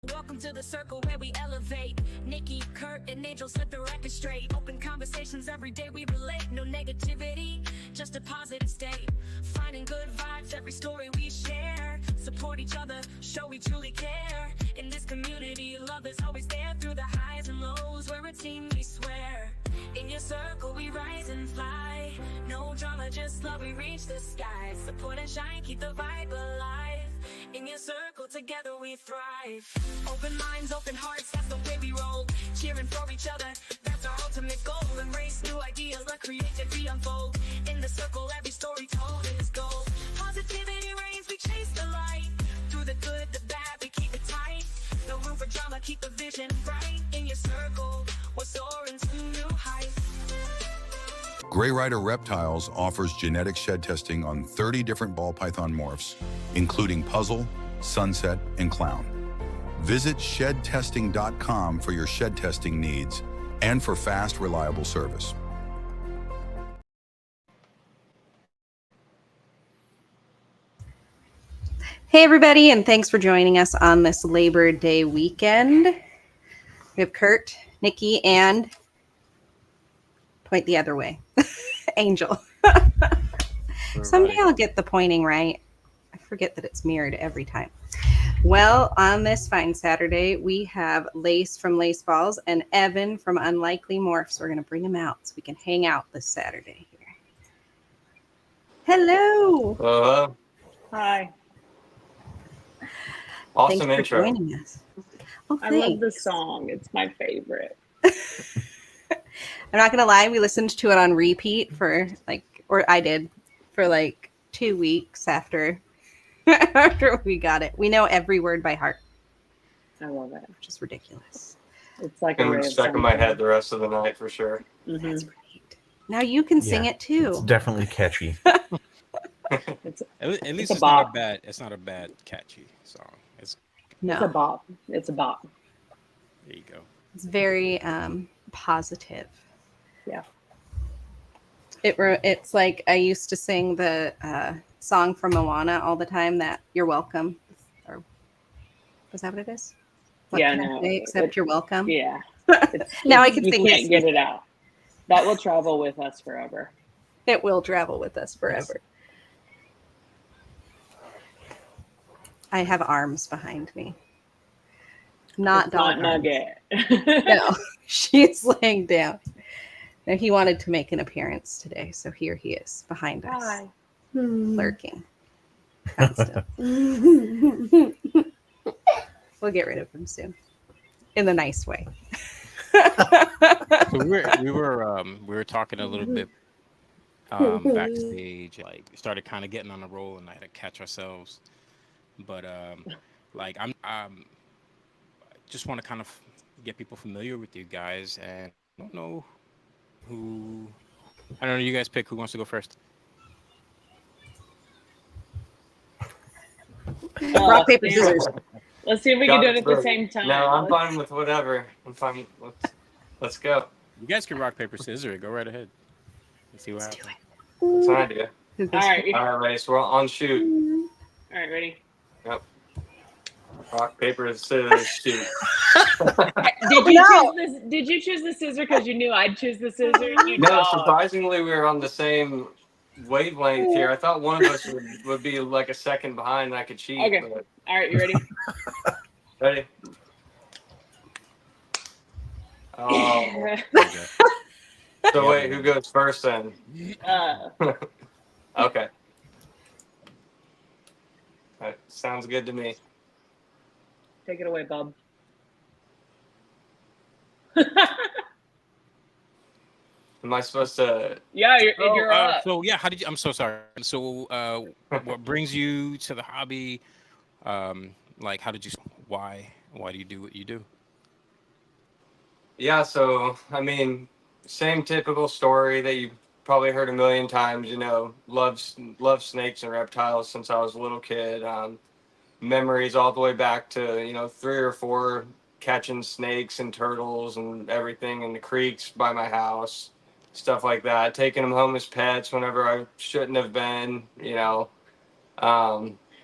Welcome to the circle where we elevate. Nikki, Kurt, and Angel set the record straight. Open conversations every day we relate. No negativity, just a positive state. Finding good vibes every story we share. Support each other, show we truly care. In this community, love is always there. Through the highs and lows, we're a team, we swear. In your circle we rise and fly. No drama, just love, we reach the sky. Support and shine, keep the vibe alive. In your circle, together we thrive. Open minds, open hearts, that's the way we roll. Cheering for each other, that's our ultimate goal. Embrace new ideas, let creativity unfold. In the circle, every story told is gold. Positivity reigns, we chase the light. Through the good, the bad, we keep it tight. No room for drama, keep the vision bright. In your circle, we're soaring to new heights. Gray Rider Reptiles offers genetic shed testing on 30 different ball python morphs, including puzzle, sunset, and clown. Visit shedtesting.com for your shed testing needs and for fast, reliable service. Hey everybody, and thanks for joining us on this Labor Day weekend. We have Kurt, Nikki, and point the other way, Angel. Someday I'll get the pointing right. I forget that it's mirrored every time. Well, on this fine Saturday, we have Lace from Lace Falls and Evan from Unlikely Morphs. We're going to bring them out so we can hang out this Saturday here. Hello. Hi. Awesome Thanks intro. for joining us. Oh, I love the song. It's my favorite. I'm not gonna lie, we listened to it on repeat for I did for 2 weeks after we got it. We know every word by heart. I love it. Which is ridiculous. It's like And stuck in my head the rest of the night for sure. Mm-hmm. That's great. Now you can sing it too. It's definitely catchy. At least it's not a bad catchy song. It's a bop. It's a bop. There you go. It's very positive. Yeah. It's like I used to sing the song from Moana all the time, that "You're welcome," or was that what it is? What Yeah, can I say except you're welcome. Yeah. Now I can you sing. You can't get it out. That will travel with us forever. It will travel with us forever. Yes. I have arms behind me. Not Nugget. No, she's laying down. Now he wanted to make an appearance today, so here he is behind us. Hi. Lurking. We'll get rid of him soon, in the nice way. So we were talking a little bit backstage. Started kind of getting on the roll, and I had to catch ourselves. But I'm just want to kind of get people familiar with you guys, and I don't know. You guys pick who wants to go first. Rock, paper, scissors. Let's see if we can do it at the same time. No, I'm fine with whatever. I'm fine. Let's go. You guys can rock, paper, scissors. Go right ahead. Let's see what happens. That's an idea. All right. All right, so we're on shoot. All right, ready? Yep. Rock, paper, scissors, shoot. Did you choose the scissor because you knew I'd choose the scissor? No, surprisingly, we were on the same wavelength here. I thought one of us would be like a second behind and I could cheat. Okay. But... All right, you ready? Ready? Oh. So wait, who goes first then? Okay. That sounds good to me. Take it away, bub. Am I supposed to? Yeah, you're up. So yeah, how did you? I'm so sorry. So what brings you to the hobby? How did you? Why do you do what you do? Yeah, so I mean, same typical story that you probably heard a million times. Love snakes and reptiles since I was a little kid. Memories all the way back to 3 or 4 catching snakes and turtles and everything in the creeks by my house, stuff like that. Taking them home as pets whenever I shouldn't have been.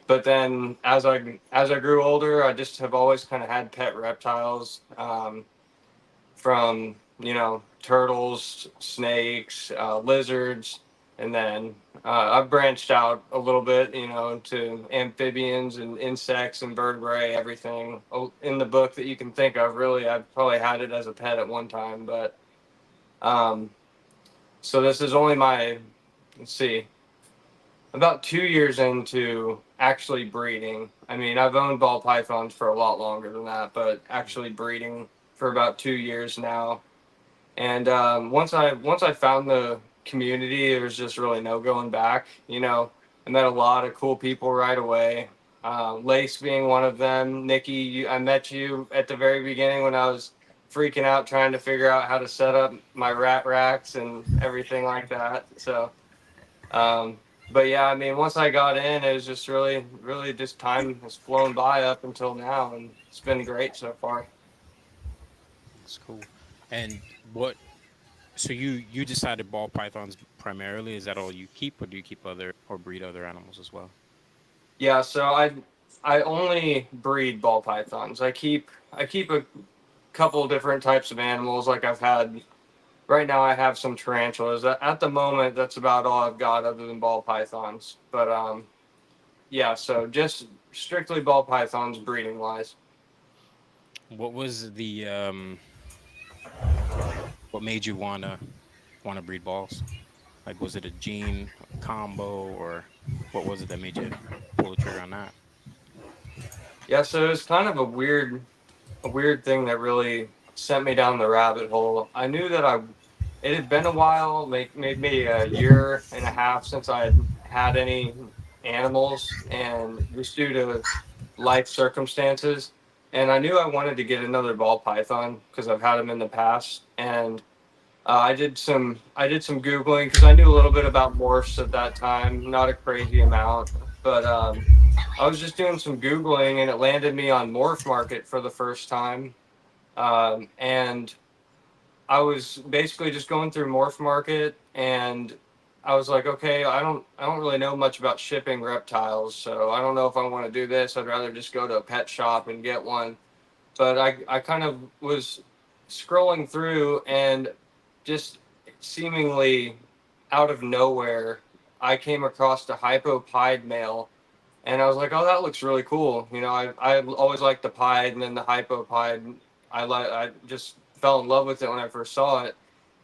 but then as I grew older, I just have always kind of had pet reptiles, from turtles, snakes, lizards, and then I've branched out a little bit, to amphibians and insects and vertebrae, everything in the book that you can think of. Really, I've probably had it as a pet at one time, but um, so this is only my, let's see, about 2 years into actually breeding. I mean, I've owned ball pythons for a lot longer than that, but actually breeding for about 2 years now. And once I found the community, there was just really no going back. I met a lot of cool people right away. Lace being one of them. Nikki, I met you at the very beginning when I was freaking out trying to figure out how to set up my rat racks and everything like that. So, but yeah, I mean, once I got in, it was just really, really just time has flown by up until now, and it's been great so far. It's cool. And what? So you decided ball pythons primarily? Is that all you keep, or do you keep other or breed other animals as well? Yeah, so I only breed ball pythons. I keep a couple different types of animals. Like I've had right now, I have some tarantulas. At the moment, that's about all I've got other than ball pythons. But yeah, so just strictly ball pythons breeding wise. What was the what made you wanna breed balls? Like, was it a gene combo, or what was it that made you pull the trigger on that? Yeah, so it was kind of a weird thing that really sent me down the rabbit hole. I knew that it had been a while, maybe a year and a half since I had any animals, and just due to life circumstances. And I knew I wanted to get another ball python because I've had them in the past. And I did some googling because I knew a little bit about morphs at that time, not a crazy amount, but I was just doing some googling and it landed me on Morph Market for the first time. And I was basically just going through Morph Market, and I was like, okay, I don't really know much about shipping reptiles, so I don't know if I want to do this. I'd rather just go to a pet shop and get one. But I kind of was scrolling through, and just seemingly out of nowhere, I came across the hypopide male, and I was like, oh, that looks really cool. I always liked the pied, and then the hypopide. I just fell in love with it when I first saw it,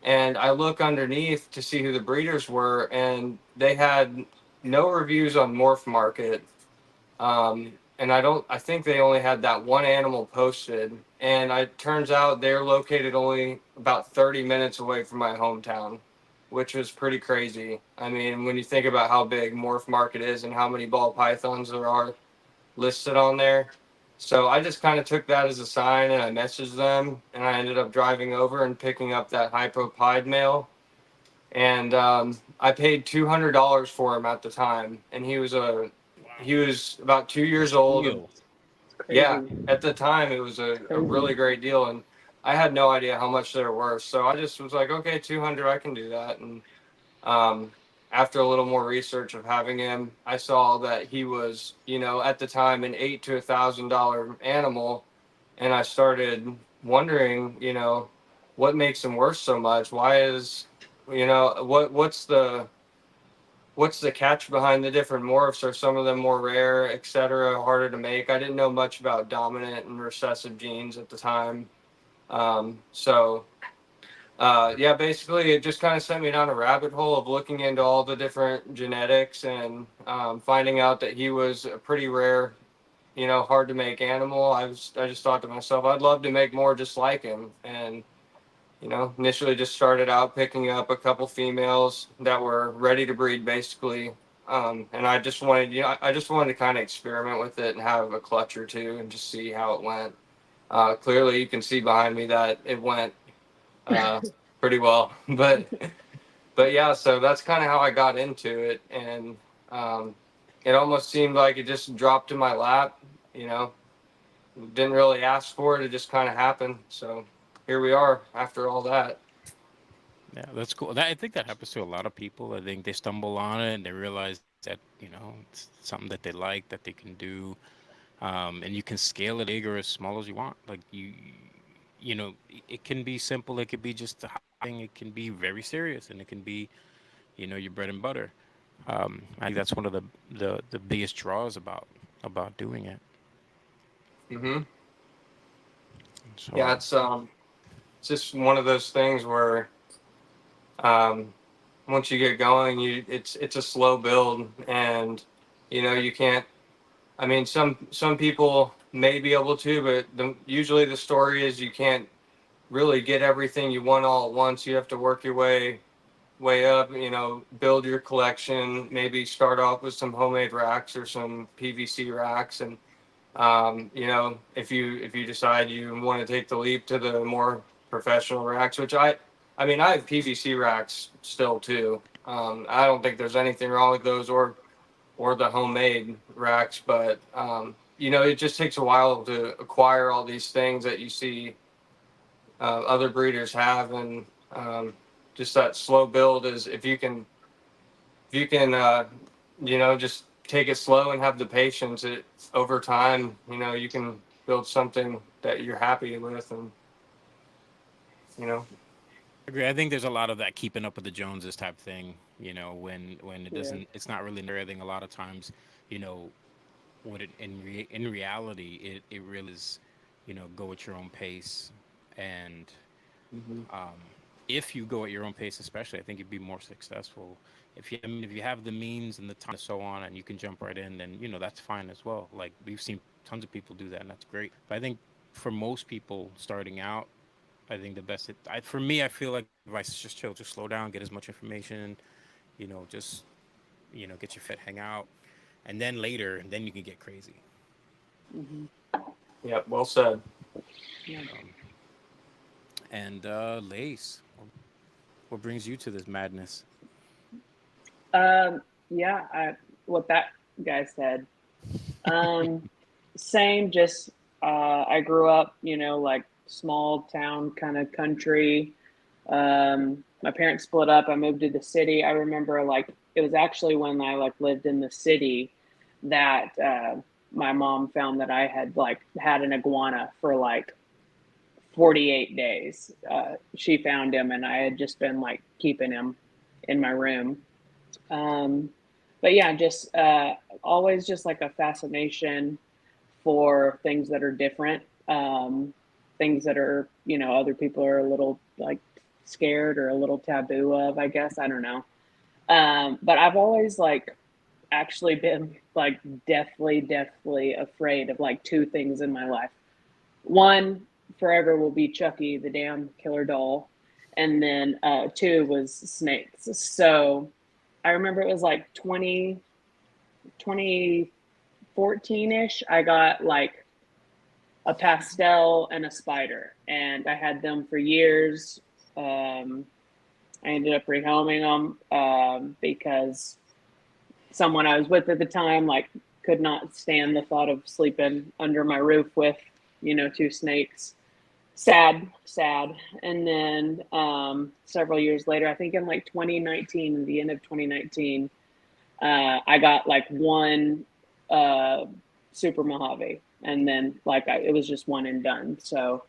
and I look underneath to see who the breeders were, and they had no reviews on Morph Market. And I think they only had that one animal posted, and it turns out they're located only about 30 minutes away from my hometown, which was pretty crazy. I mean, when you think about how big Morph Market is and how many ball pythons there are listed on there. So I just kind of took that as a sign, and I messaged them, and I ended up driving over and picking up that hypopide male. And I paid $200 for him at the time, and he was about 2 years old. Deal. It's Yeah, crazy. at the time it was It's a really crazy. great deal, and I had no idea how much they were worth. So I just was like, okay, 200, I can do that. And um, after a little more research of having him, I saw that he was, at the time, an $8 to $1,000 animal, and I started wondering, what makes him worth so much? Why is, what's the catch behind the different morphs? Are some of them more rare, etc., harder to make? I didn't know much about dominant and recessive genes at the time. So yeah, basically, it just kind of sent me down a rabbit hole of looking into all the different genetics, and finding out that he was a pretty rare, hard to make animal. I just thought to myself, I'd love to make more just like him. And initially just started out picking up a couple females that were ready to breed, basically. And I just wanted, I just wanted to kind of experiment with it and have a clutch or two and just see how it went. Clearly, you can see behind me that it went uh, pretty well. But yeah, so that's kind of how I got into it, and um, it almost seemed like it just dropped in my lap. You know, didn't really ask for it; it just kind of happened. So here we are after all that. Yeah, that's cool. I think that happens to a lot of people. I think they stumble on it and they realize that, you know, it's something that they like, that they can do. And you can scale it big or as small as you want. Like you know, it can be simple. It could be just a thing. It can be very serious, and it can be, you know, your bread and butter. I think that's one of the biggest draws about doing it. Hmm. Yeah, So it's just one of those things where um, once you get going, it's a slow build, and you know you can't. I mean, some people may be able to, but usually the story is you can't really get everything you want all at once. You have to work your way up. You know, build your collection. Maybe start off with some homemade racks or some PVC racks, and you know, if you decide you want to take the leap to the more professional racks, which I mean, I have PVC racks still too. I don't think there's anything wrong with those or the homemade racks, but you know, it just takes a while to acquire all these things that you see other breeders have, and just that slow build is if you can you know, just take it slow and have the patience. It over time, you know, you can build something that you're happy with, and you know. agree. I think there's a lot of that keeping up with the Joneses type thing. You know, when it Yeah. doesn't, it's not really necessary. I think a lot of times, you know, what it in reality, it really is, you know, go at your own pace, and Hmm. um, if you go at your own pace, especially, I think you'd be more successful. If you, I mean, if you have the means and the time and so on, and you can jump right in, then you know that's fine as well. Like we've seen tons of people do that, and that's great. But I think for most people starting out, I think the best. For me, I feel like advice is just chill, just slow down, get as much information, you know, just you know, get your fit, hang out, and then later, then you can get crazy. Hmm. Yep, well said. Yeah. Um, and Lace, what brings you to this madness? Yeah, what that guy said. Um, Same, just I grew up, like small town kind of country. My parents split up. I moved to the city. I remember like it was actually when I like lived in the city that my mom found that I had like had an iguana for like 48 days. She found him and I had just been like keeping him in my room. Um, but yeah, just always just like a fascination for things that are different, things that are, other people are a little like scared or a little taboo of, I guess. I don't know. But I've always like actually been like deathly afraid of like two things in my life. One forever will be Chucky, the damn killer doll. And then two was snakes. So I remember it was like 2014 ish. I got like a pastel and a spider, and I had them for years. Um, I ended up rehoming them because someone I was with at the time like could not stand the thought of sleeping under my roof with, two snakes. Sad. And then several years later, I think in like 2019, the end of 2019, I got like one uh, Super Mojave, and then like it was just one and done. So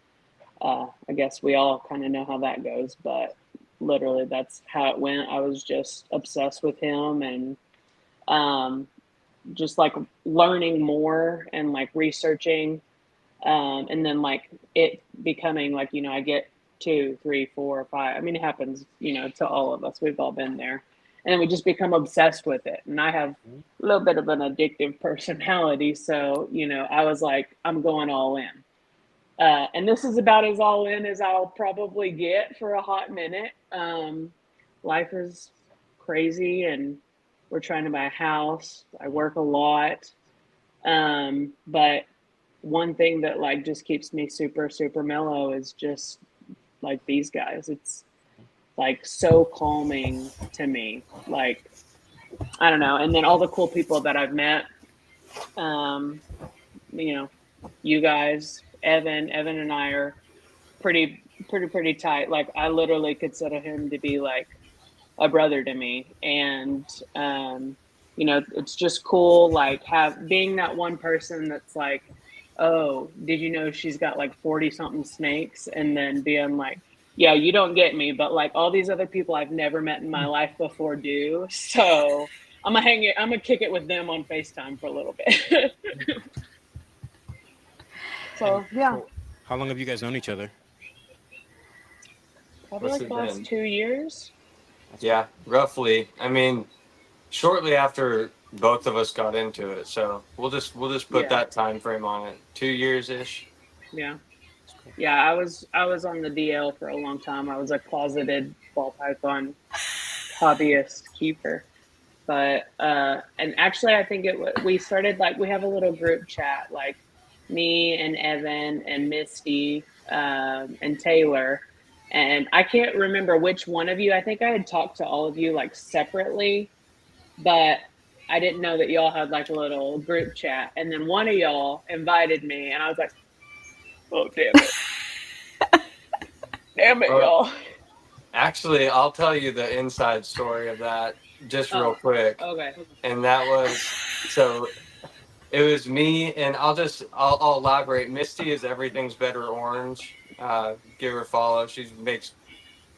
I guess we all kind of know how that goes, but literally that's how it went. I was just obsessed with him, and um, just like learning more and like researching, and then like it becoming like, I get two, three, four, five. I mean, it happens, to all of us. We've all been there, and we just become obsessed with it. And I have a little bit of an addictive personality, so I was like, I'm going all in. And this is about as all in as I'll probably get for a hot minute. Life is crazy, and we're trying to buy a house. I work a lot, but one thing that like just keeps me super mellow is just like these guys. It's like so calming to me. Like I don't know. And then all the cool people that I've met, um, you know, you guys, Evan and I are pretty tight. Like I literally consider him to be like a brother to me. And you know, it's just cool, like being that one person that's like, oh, did you know she's got like 40 something snakes? And then being like, yeah, you don't get me, but like all these other people I've never met in my life before do. So I'm gonna kick it with them on FaceTime for a little bit. And So yeah, so, how long have you guys known each other? probably What's like it the last been? 2 years. That's Yeah, roughly. I mean, shortly after both of us got into it. So we'll just put Yeah, that time frame on it. 2 years ish. yeah, that's cool. yeah. I was on the DL for a long time. I was a closeted ball python hobbyist keeper. But and actually I think we started, like, we have a little group chat, like me and Evan and Misty, and Taylor, and I can't remember which one of you. I think I had talked to all of you like separately, but I didn't know that y'all had like a little group chat, and then one of y'all invited me and I was like, oh damn it, damn it, Well, y'all. actually, I'll tell you the inside story of that just real Oh, quick. okay. And that was so it was me, and I'll elaborate. Misty is Everything's Better Orange. Give her a follow. She makes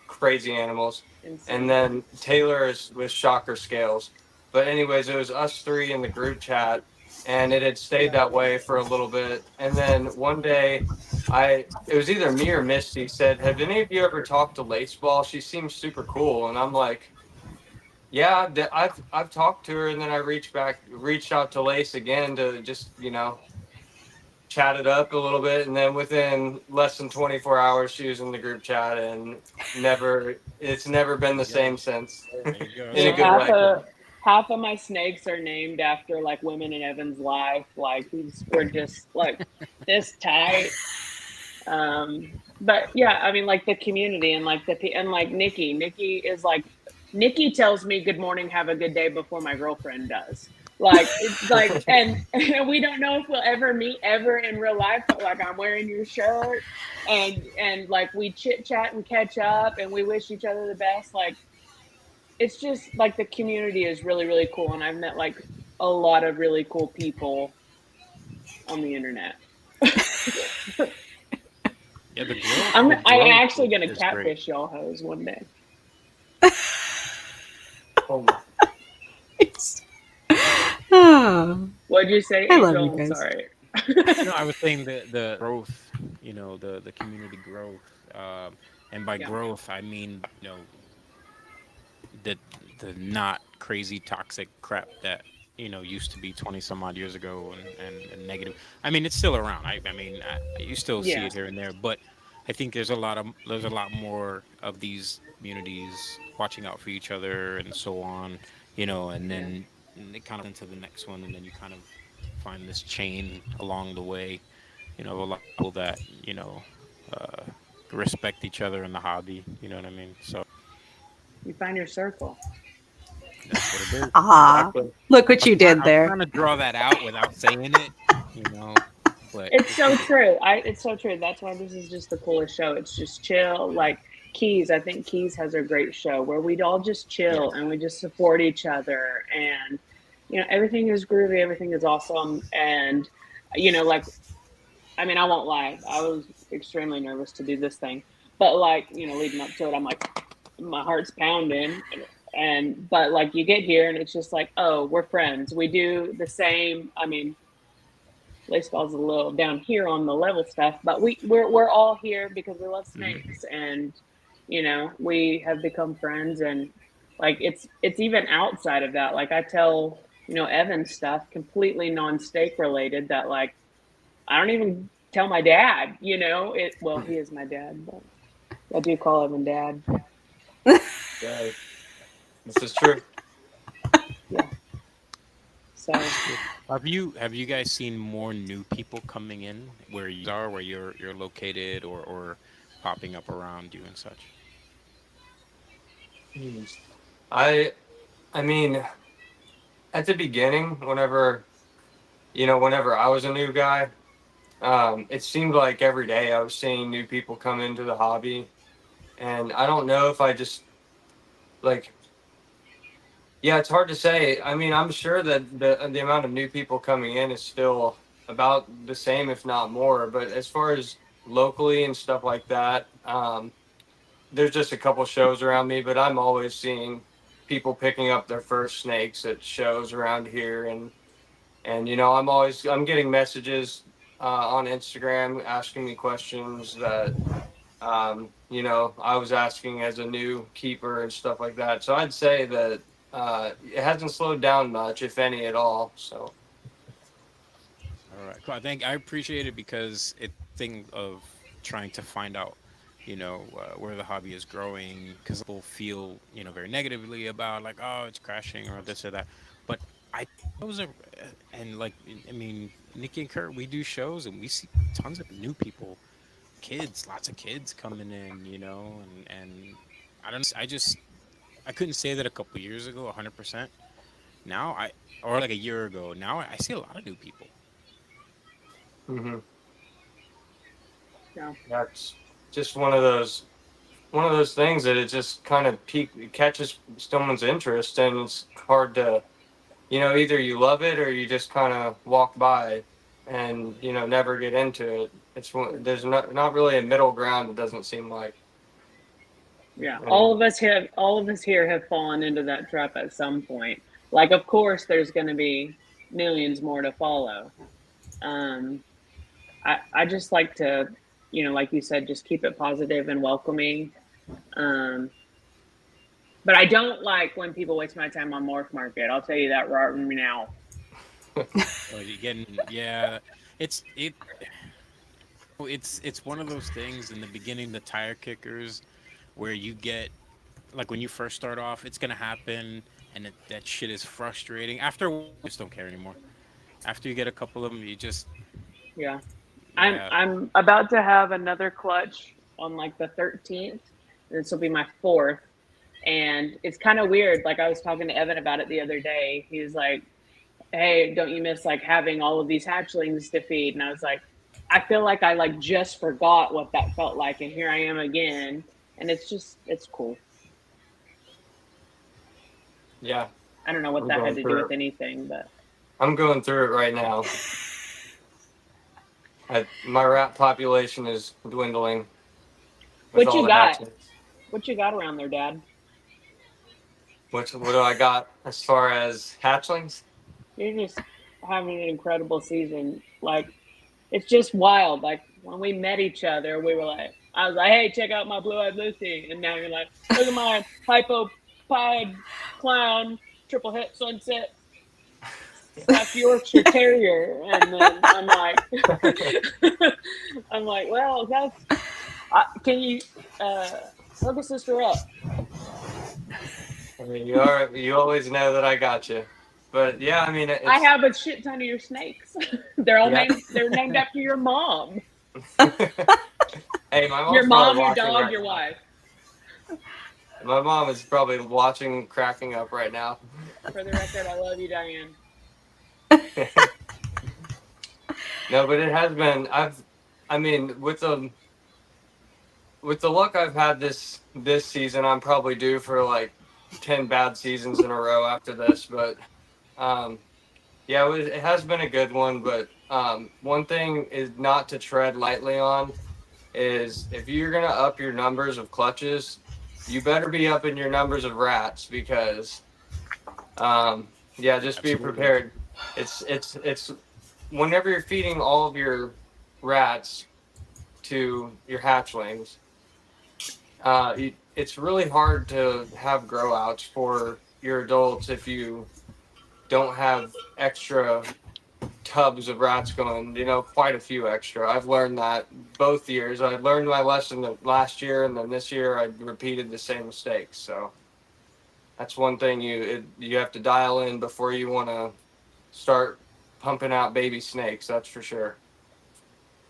crazy animals. And Insane. then Taylor is with Shocker Scales. But anyways, it was us three in the group chat, and it had stayed that way for a little bit. And then one day, it was either me or Misty said, "Have any of you ever talked to Laceball? She seems super cool." And I'm like, "Yeah, I've talked to her." And then I reached out to Lace again to just chat it up a little bit, and then within less than 24 hours she was in the group chat, and it's never been There the you go. same since. There you go. In a Yeah, good So way. half of my snakes are named after like women in Evan's life. Like we're just like this tight. But yeah, I mean, like the community and like and like Nikki is like, Nikki tells me good morning, have a good day before my girlfriend does. Like it's like, and we don't know if we'll ever meet ever in real life, but like I'm wearing your shirt, and like we chit chat and catch up, and we wish each other the best. Like it's just like the community is really really cool, and I've met like a lot of really cool people on the internet. yeah, the growth, I'm the growth actually gonna is great. catfish y'all hoes one day. Oh my. Oh, What'd you say, I love you Angel? guys. Sorry. No, I was saying the growth, the community growth, and by Yeah, growth I mean the the not crazy toxic crap that used to be 20 some odd years ago, and negative. I mean, it's still around. You still see yeah, it here and there, but I think there's a lot more of these communities watching out for each other and so on, and yeah. then it kind of into the next one, and then you kind of find this chain along the way, of a lot of people that uh, respect each other in the hobby. You know what I mean? So You find your circle. that's what it is. Ah, Exactly. look what you did I was there. trying to draw that out without saying it, but It's it's so really true. It's so true. That's why this is just the coolest show. It's just chill. Like Keys, I think Keys has a great show where we'd all just chill yes. and we just support each other, and everything is groovy, everything is awesome, and like, I mean, I won't lie, I was extremely nervous to do this thing, but like, leading up to it, I'm like, my heart's pounding, and but like you get here and it's just like, oh, we're friends. We do the same. I mean, baseball's a little down here on the level stuff, but we're all here because we love Hmm. snakes, and we have become friends, and like it's even outside of that. Like I tell Evan stuff completely non-stake related that like I don't even tell my dad. It well, he is my dad, but I do call Evan dad. Yeah, this is true. Yeah. So That's good. Have you guys seen more new people coming in where you are, where you're located, or popping up around you and such? Hmm. I I mean, at the beginning, whenever I was a new guy, it seemed like every day I was seeing new people come into the hobby, and I don't know if I just like Yeah, it's hard to say. I mean, I'm sure that the amount of new people coming in is still about the same, if not more. But as far as locally and stuff like that, there's just a couple shows around me, but I'm always seeing people picking up their first snakes at shows around here, and I'm getting messages on Instagram asking me questions that I was asking as a new keeper and stuff like that. So I'd say that it hasn't slowed down much, if any at all. So All right, cool. I appreciate it because it thing of trying to find out, where the hobby is growing because people feel very negatively about like, oh, it's crashing or this or that. But I those are and like I mean Nikki and Kurt, we do shows and we see tons of new people, kids, lots of kids coming in, and I don't I just I couldn't say that a couple years ago 100%. Now I or like a year ago. Now I see a lot of new people. hmm Yeah. that's just one of those things that it just kind of catches someone's interest, and it's hard to either you love it or you just kind of walk by and never get into it. There's not really a middle ground, it doesn't seem like. Yeah, And all of us here have fallen into that trap at some point. Like, of course, there's going to be millions more to follow. Um, I just like to, like you said, just keep it positive and welcoming. Um, but I don't like when people waste my time on Morph Market. I'll tell you that right now. Oh, you getting yeah. It's it. It's one of those things in the beginning, the tire kickers, where you get like when you first start off, it's gonna happen, and that shit is frustrating. After a while, you just don't care anymore. After you get a couple of them, you just Yeah. yeah. I'm about to have another clutch on like the 13th. This will be my fourth. And it's kind of weird. Like I was talking to Evan about it the other day. He was like, "Hey, don't you miss like having all of these hatchlings to feed?" And I was like, I feel like I like just forgot what that felt like, and here I am again. And it's cool. yeah, I don't know what I'm that had going to do through with it. anything, but I'm going through it right now. My rat population is dwindling with what all you the got? hatchlings. What you got around there, Dad? What do I got as far as hatchlings? You're just having an incredible season. Like it's just wild. Like when we met each other, we were like, I was like, "Hey, check out my blue-eyed Lucy," and now you're like, "Look at my hypo-pied clown triple het sunset Staff Yorkshire Terrier," and then I'm like, I'm like, well, can you hook a sister up? I mean, you always know that I got you. But yeah, I mean, I it's have a shit ton of your snakes. They're all yeah. they're named after your mom, Hey, my mom's probably your watching dog, right your now. wife. My mom is probably watching, cracking up right now. For the record, I love you, Diane. No, but it has been. I mean, with the luck I've had this season, I'm probably due for like 10 bad seasons in a row after this. But um, yeah, it has been a good one. But one thing is not to tread lightly on is if you're gonna up your numbers of clutches, you better be upping your numbers of rats because yeah, just be Absolutely. prepared. It's whenever you're feeding all of your rats to your hatchlings, it's really hard to have grow outs for your adults if you don't have extra tubs of rats going, quite a few extra. I've learned that both years. I learned my lesson last year, and then this year I repeated the same mistakes. So that's one thing you have to dial in before you want to start pumping out baby snakes. That's for sure.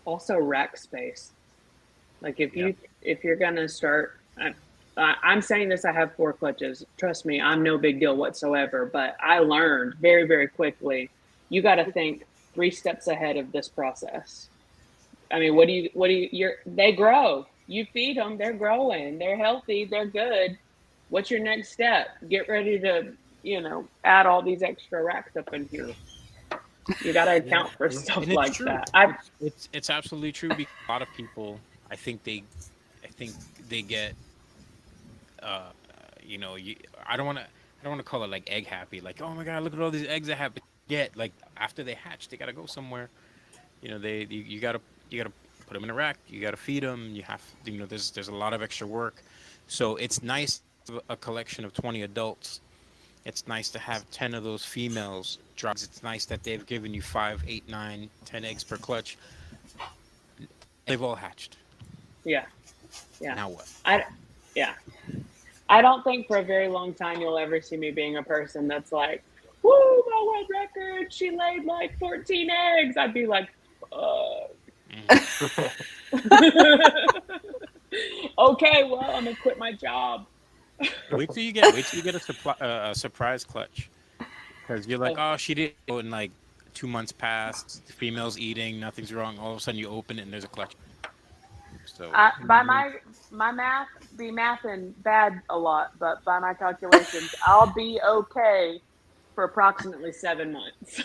Also, rack space. Like Yeah. if you're gonna start, I'm saying this. I have 4 clutches. Trust me, I'm no big deal whatsoever. But I learned very very quickly. You got to think 3 steps ahead of this process. I mean, they grow. You feed them, they're growing, they're healthy, they're good. What's your next step? Get ready to, add all these extra racks up in here. You got to account for And stuff it's like true. that. It's absolutely true because a lot of people, I think they get uh you know you I don't want to call it like egg happy, like, oh my god, look at all these eggs I have, but yet like after they hatch they gotta go somewhere. You gotta put them in a rack, you gotta feed them, there's a lot of extra work. So it's nice to have a collection of 20 adults. It's nice to have 10 of those females drugs. It's nice that they've given you 5, 8, 9, 10 eggs per clutch. They've all hatched. Yeah, yeah. Now what? I yeah. I don't think for a very long time you'll ever see me being a person that's like, "Woo, my world record! She laid like 14 eggs." I'd be like, "Okay, well, I'm gonna quit my job." Wait till you get a surprise clutch, because you're like, Oh, oh, she didn't go, and like 2 months passed, the female's eating, nothing's wrong. All of a sudden you open it and there's a clutch. So by my math, be mathing bad a lot, but by my calculations, I'll be okay for approximately 7 months.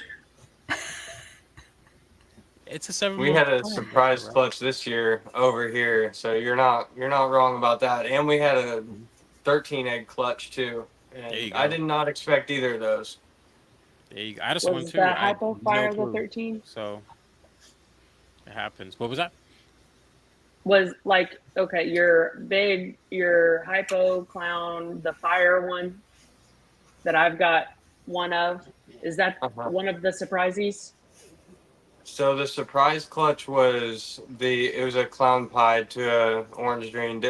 it's a 7 We month had a plan, surprise right? clutch this year over here, so you're not wrong about that. And we had a 13 egg clutch too, There you and I go. did not expect either of those. There you go. I had a one Was too. the I had hypo no fire the clue. 13? So it happens. What was that? Was like, okay, your hypo clown, the fire one that I've got one of, is that Uh-huh. one of the surprises? So the surprise clutch it was a clown pied to a orange dream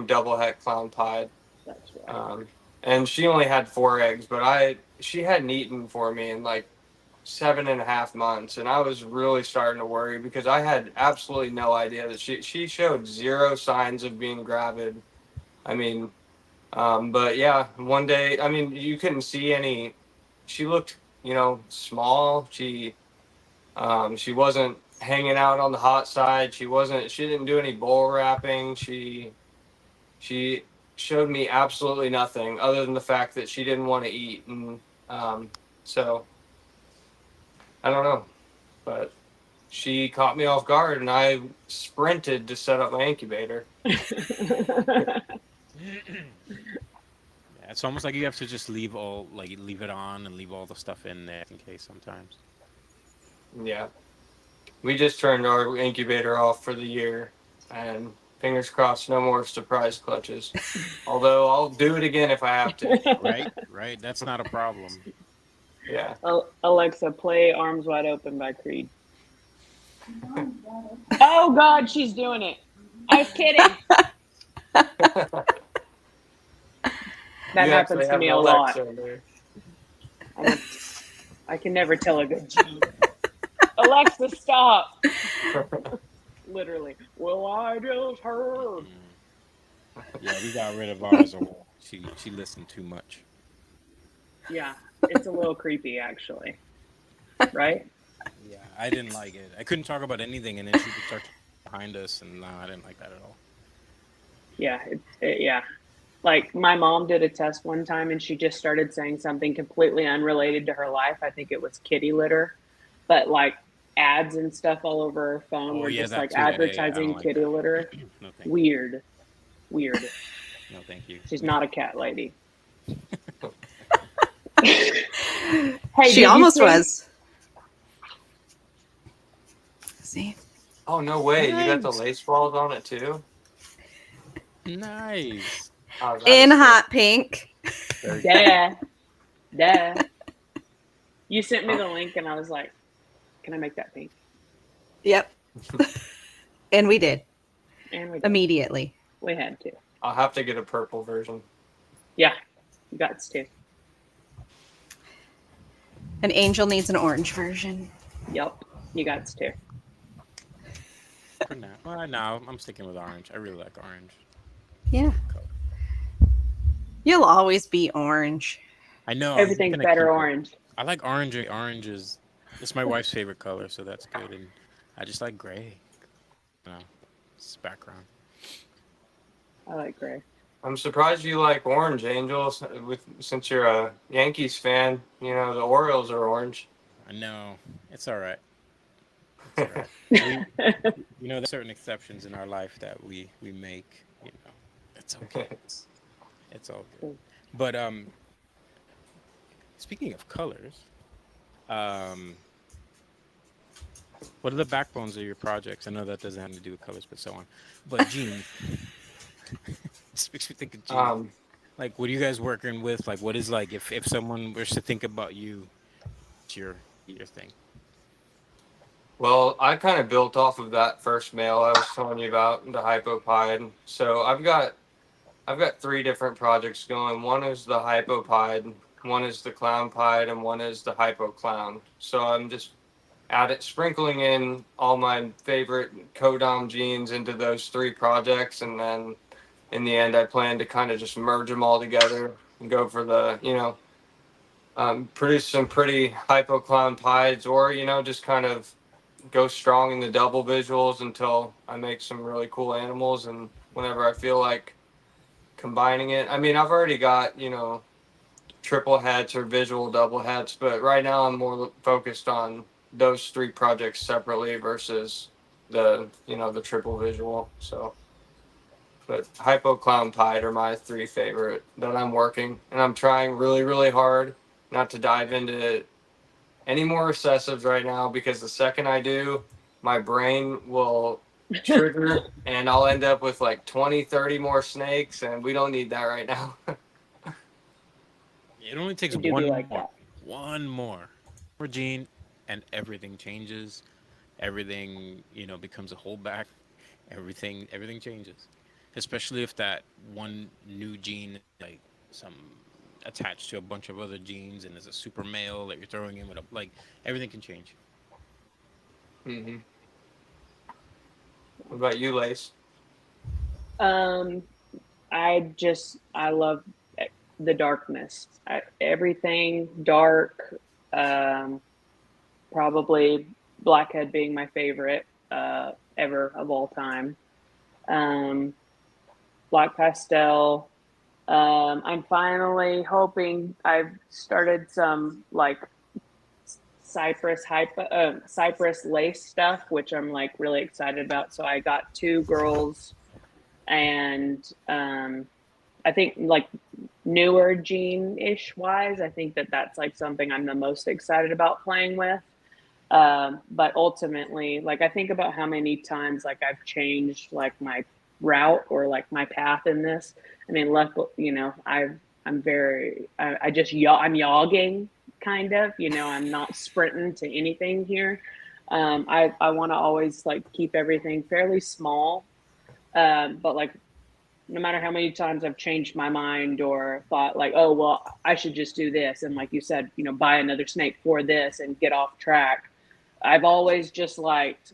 double het clown pied. That's right. And she only had 4 eggs, but she hadn't eaten for me in like 7.5 months, and I was really starting to worry because I had absolutely no idea that she showed zero signs of being gravid. I mean, but yeah, one day, I mean, you couldn't see any. She looked, small. She wasn't hanging out on the hot side. She wasn't. She didn't do any bull wrapping. She showed me absolutely nothing other than the fact that she didn't want to eat, and so I don't know, but she caught me off guard, and I sprinted to set up my incubator. Yeah, it's almost like you have to just leave it on and leave all the stuff in there in case sometimes. Yeah, we just turned our incubator off for the year, and fingers crossed, no more surprise clutches. Although I'll do it again if I have to. Right? Right. That's not a problem. Yeah. Alexa, play Arms Wide Open by Creed. Oh God, she's doing it. I was kidding. That You happens actually to have me an a lot. Alexa in there. I can never tell a good joke. Alexa, stop. Literally. Well, I just heard. Yeah, we got rid of ours. Or she listened too much. Yeah, it's a little creepy, actually. Right? Yeah, I didn't like it. I couldn't talk about anything, and then she would start behind us, and no, I didn't like that at all. Yeah, yeah. Like my mom did a test one time, and she just started saying something completely unrelated to her life. I think it was kitty litter, but like ads and stuff all over her phone Oh were yeah, just that like too. I don't advertising like kitty that. litter. No, thank you. Weird. No, thank you. She's not a cat lady. Hey, She almost was. See? Oh, no way. You got the Nice. lace balls on it too? Nice. Oh, that In is sick. hot pink. Duh. You sent me the link, and I was like, "Can I make that pink?" Yep. And we did And we did. immediately. We had to. I'll have to get a purple version. Yeah, you got to. An angel needs an orange version. Yep, you got to. For now, well, no, I'm sticking with orange. I really like orange. Yeah. You'll always be orange. I know. I'm Everything's gonna better keep it. orange. I like orange. Orange is it's my wife's favorite color, so that's good. And I just like gray. You know, it's background. I like gray. I'm surprised you like orange, Angels. Since you're a Yankees fan, you know the Orioles are orange. I know it's all right. It's all right. We, there's certain exceptions in our life that we make. It's okay. It's all good. But speaking of colors, um, what are the backbones of your projects? I know that doesn't have to do with colors, but so on. But Gene, this makes me think of Gene. um, Like, what are you guys working with? Like, what is like if someone was to think about you, what's your thing? well, I kind of built off of that first mail I was telling you about, the hypopide. So I've got three different projects going. One is the hypopide, one is the clown pied, and one is the hypo clown. So I'm just sprinkling in all my favorite codom genes into those three projects, and then in the end, I plan to kind of just merge them all together and go for the produce some pretty hypo clown pies, or just kind of go strong in the double visuals until I make some really cool animals. And whenever I feel like combining it, I mean, I've already got triple hats or visual double hats, but right now I'm more focused on those three projects separately versus the triple visual. So, but hypo clown pied are my three favorite that I'm working, and I'm trying really really hard not to dive into any more recessives right now, because the second I do, my brain will trigger and I'll end up with like 20, 30 more snakes, and we don't need that right now. It only takes I do be one like more, that. one more Gene, and everything changes. Everything becomes a holdback. Everything changes, especially if that one new gene like some attached to a bunch of other genes and there's a super male that you're throwing in with a like everything can change. hmm What about you, Lace? Um, I love the darkness. Everything dark. Um, Probably Blackhead being my favorite ever of all time. Um, Black pastel. I'm finally hoping I've started some like cypress lace stuff, which I'm like really excited about. So I got two girls, and I think like newer gene ish wise, I think that that's like something I'm the most excited about playing with. But ultimately, like I think about how many times like I've changed like my route or like my path in this. I mean, I just I'm yogging kind of. I'm not sprinting to anything here. I want to always like keep everything fairly small, but like no matter how many times I've changed my mind or thought like, oh, well, I should just do this. And like you said, buy another snake for this and get off track. I've always just liked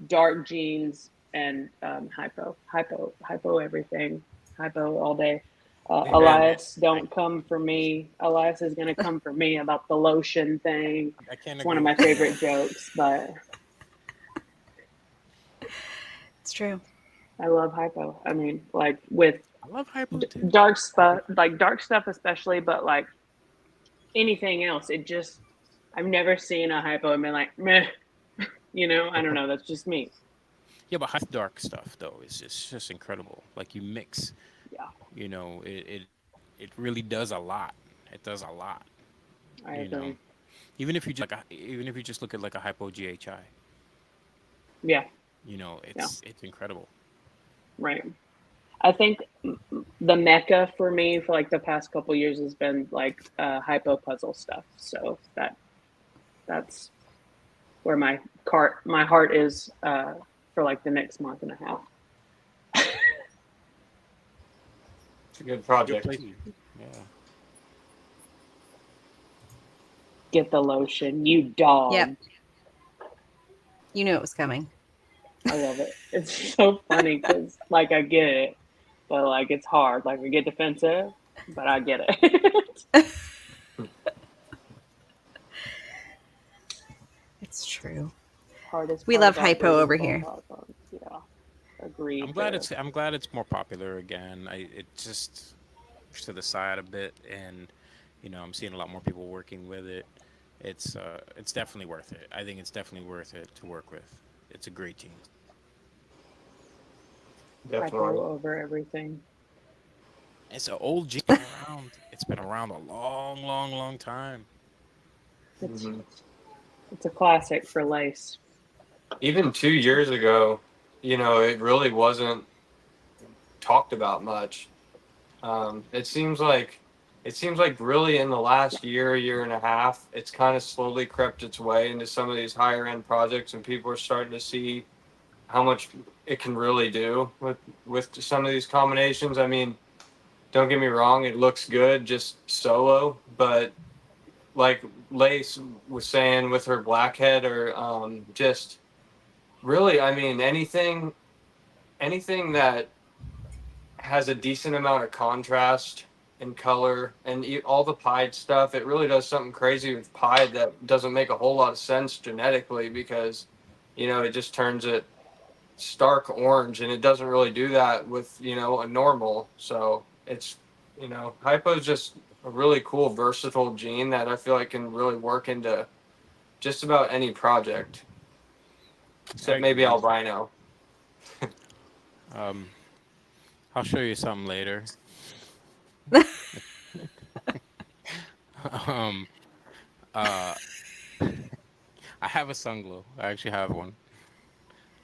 dark jeans and hypo everything, hypo all day. Amen. Elias, don't come for me. Elias is going to come for me about the lotion thing. I can't It's one of agree my with you favorite more. jokes, but It's true. I love hypo. I mean, like with I love hypo too. dark stuff especially, but like anything else, I've never seen a hypo and been like, meh, I don't know. That's just me. Yeah, but hot dark stuff though is just incredible. Like you mix, Yeah, it really does a lot. It does a lot. I You know, agree. even if you just look at like a hypo GHI, Yeah, yeah, it's incredible. right. I think the mecca for me for like the past couple years has been like hypo puzzle stuff. So that's where my heart is for like the next month and a half. It's a good Good project. place. Yeah. Get the lotion, you dog. Yep. You knew it was coming. I love it. It's so funny because like I get it, but like it's hard. Like we get defensive, but I get it. It's true. Hardest We part love about hypo breeding over full here. pythons. Yeah, agreed. breed. I'm glad it's more popular again. It just pushed to the side a bit, and I'm seeing a lot more people working with it. It's definitely worth it. I think it's definitely worth it to work with. It's a great team. Definitely. Hypo over everything. It's an old gene. Been around. It's been around a long, long, long time. It's Hmm. it's a classic for lace. Even 2 years ago, it really wasn't talked about much. It seems like really in the last year and a half, it's kind of slowly crept its way into some of these higher end projects, and people are starting to see how much it can really do with some of these combinations. I mean, don't get me wrong, it looks good just solo, but like Lace was saying with her blackhead, or just really, I mean, anything that has a decent amount of contrast and color and all the pied stuff, it really does something crazy with pied that doesn't make a whole lot of sense genetically, because it just turns it stark orange, and it doesn't really do that with a normal. So it's hypo is just a really cool versatile gene that I feel like can really work into just about any project, I except maybe agree. albino. Um, I'll show you something later. um, uh, I have a sun glow. I actually have one.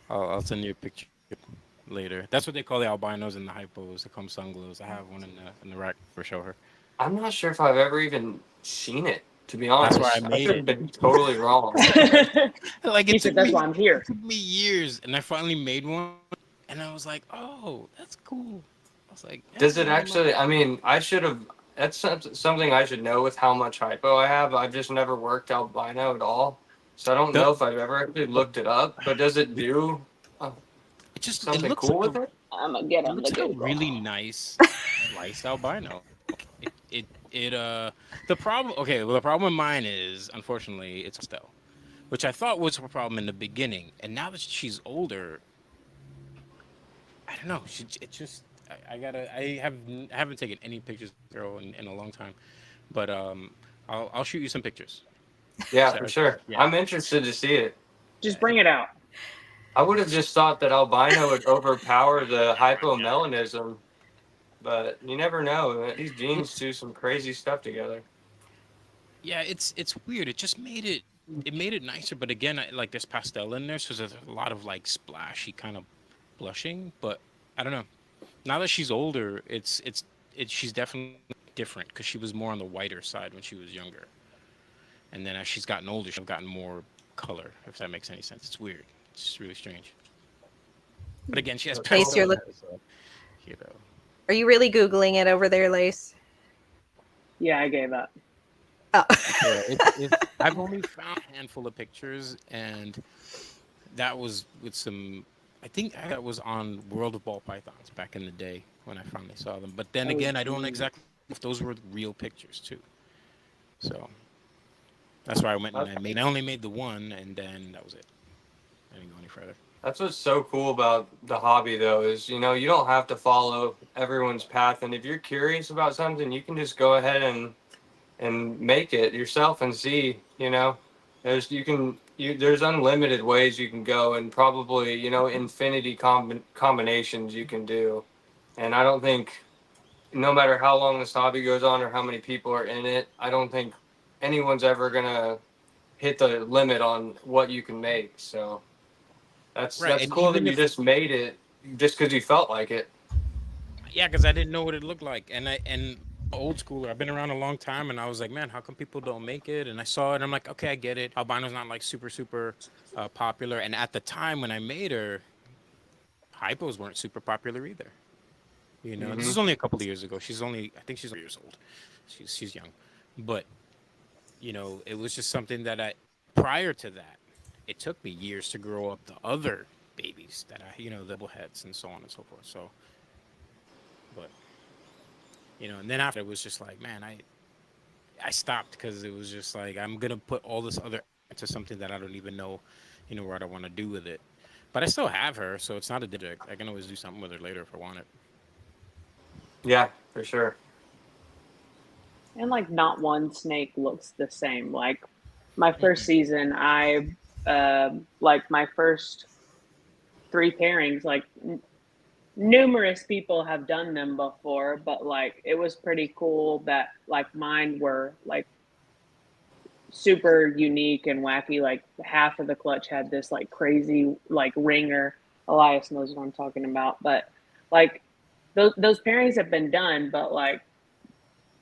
I'll send you a picture later. That's what they call the albinos and the hypos. They call them sun glows. I have one in the rack for show her. I'm not sure if I've ever even seen it, to be That's why I honest. I made could have it. been totally wrong. Like He said, "That's why I'm here." it took me years, and I finally made one, and I was like, oh, that's cool. I was like, yeah, Does it actually? I mean, I should have. That's something I should know with how much hypo I have. I've just never worked albino at all, so I don't the, know if I've ever actually looked it up. But does it do uh, it something looks cool like with it? I'm gonna get it on the looks like a Google. really nice lice albino. The problem. Okay, well, the problem with mine is, unfortunately, it's pastel, which I thought was a problem in the beginning, and now that she's older, I don't know. It just I gotta I haven't taken any pictures of the girl in a long time, but I'll shoot you some pictures. Yeah, So, for sure. yeah. I'm interested to see it. Just bring it out. I would have just thought that albino would overpower the hypomelanism, but you never know. These genes do some crazy stuff together. Yeah, it's weird. It made it nicer, but again, like there's pastel in there, so there's a lot of like splashy kind of blushing. But I don't know. Now that she's older, she's definitely different because she was more on the whiter side when she was younger, and then as she's gotten older, she's gotten more color. If that makes any sense, it's weird. It's really strange. But again, she has That's Lace, pastel you're cool. in look. her, so you know. Are you really googling it over there, Lace? Yeah, I gave up. Oh. Yeah, I've only found a handful of pictures, and that was with some. I think that was on World of Ball Pythons back in the day when I finally saw them. But then Oh, again, I don't geez. exactly know if those were real pictures too. So that's why I went and I only made the one, and then that was it. I didn't go any further. That's what's so cool about the hobby, though, is you don't have to follow everyone's path, and if you're curious about something, you can just go ahead and make it yourself and see. There's unlimited ways you can go, and probably infinity combinations you can do, and I don't think no matter how long this hobby goes on or how many people are in it, I don't think anyone's ever gonna hit the limit on what you can make. So. Right, That's and cool that even you if just made it just because you felt like it. yeah, because I didn't know what it looked like, and old schooler. I've been around a long time, and I was like, man, how come people don't make it? And I saw it, and I'm like, okay, I get it. Albino's not like super popular, and at the time when I made her, hypos weren't super popular either. This Hmm. is only a couple of years ago. I think she's 4 years old. She's young, but it was just something that prior to that, it took me years to grow up the other babies that the heads and so on and so forth. So, but and then after it was just like, man, I stopped because it was just like I'm gonna put all this other into something that I don't even know, what I want to do with it. But I still have her, so it's not a digit. I can always do something with her later if I want it. Yeah, for sure. And like not one snake looks the same. Like my first Mm-mm. season, I like my first three pairings, like numerous people have done them before, but like it was pretty cool that like mine were like super unique and wacky. Like half of the clutch had this like crazy like ringer. Elias knows what I'm talking about, but like those pairings have been done, but like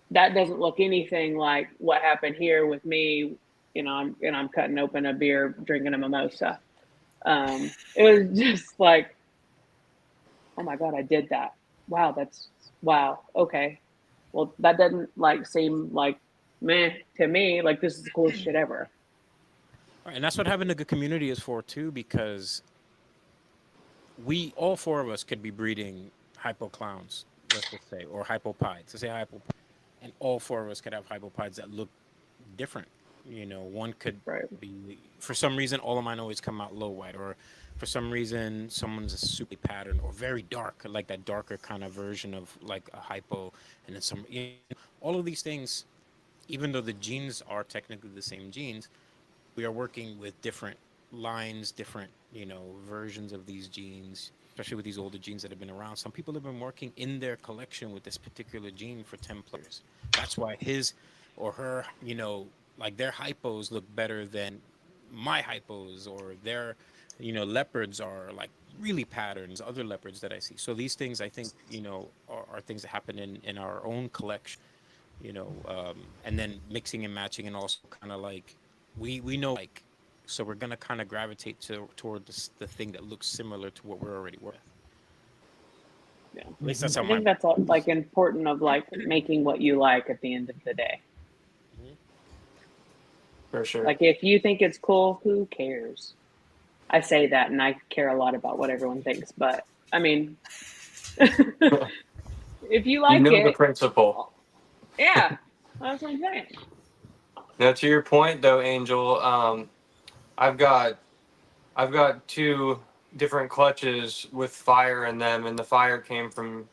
that doesn't look anything like what happened here with me. You know, I'm cutting open a beer, drinking a mimosa. It was just like, oh my god, I did that. Wow, that's wow. Okay, well, that doesn't like seem like meh to me. Like this is the coolest shit ever. Right, and that's what having a good community is for too, because we all four of us could be breeding hypo clowns, let's just say, or hypopides. Let's say hypo, and all four of us could have hypopides that look different. One could Right. be for some reason all of mine always come out low white, or for some reason someone's a super pattern or very dark, like that darker kind of version of like a hypo, and then all of these things. Even though the genes are technically the same genes, we are working with different lines, different, versions of these genes, especially with these older genes that have been around. Some people have been working in their collection with this particular gene for 10 players. That's why his or her, like their hypos look better than my hypos, or their, leopards are like really patterns, other leopards that I see. So these things, I think, are things that happen in our own collection, and then mixing and matching, and also kind of like we know like, so we're gonna kind of gravitate toward the thing that looks similar to what we're already with. Yeah. At least that's how I my think that's all, like important of like making what you like at the end of the day. For sure. Like if you think it's cool, who cares? I say that and I care a lot about what everyone thinks, but I mean, if you You like know the it, principle. yeah, that's what I'm saying. Now, to your point, though, Angel, I've got I've got two different clutches with fire in them, and the fire came from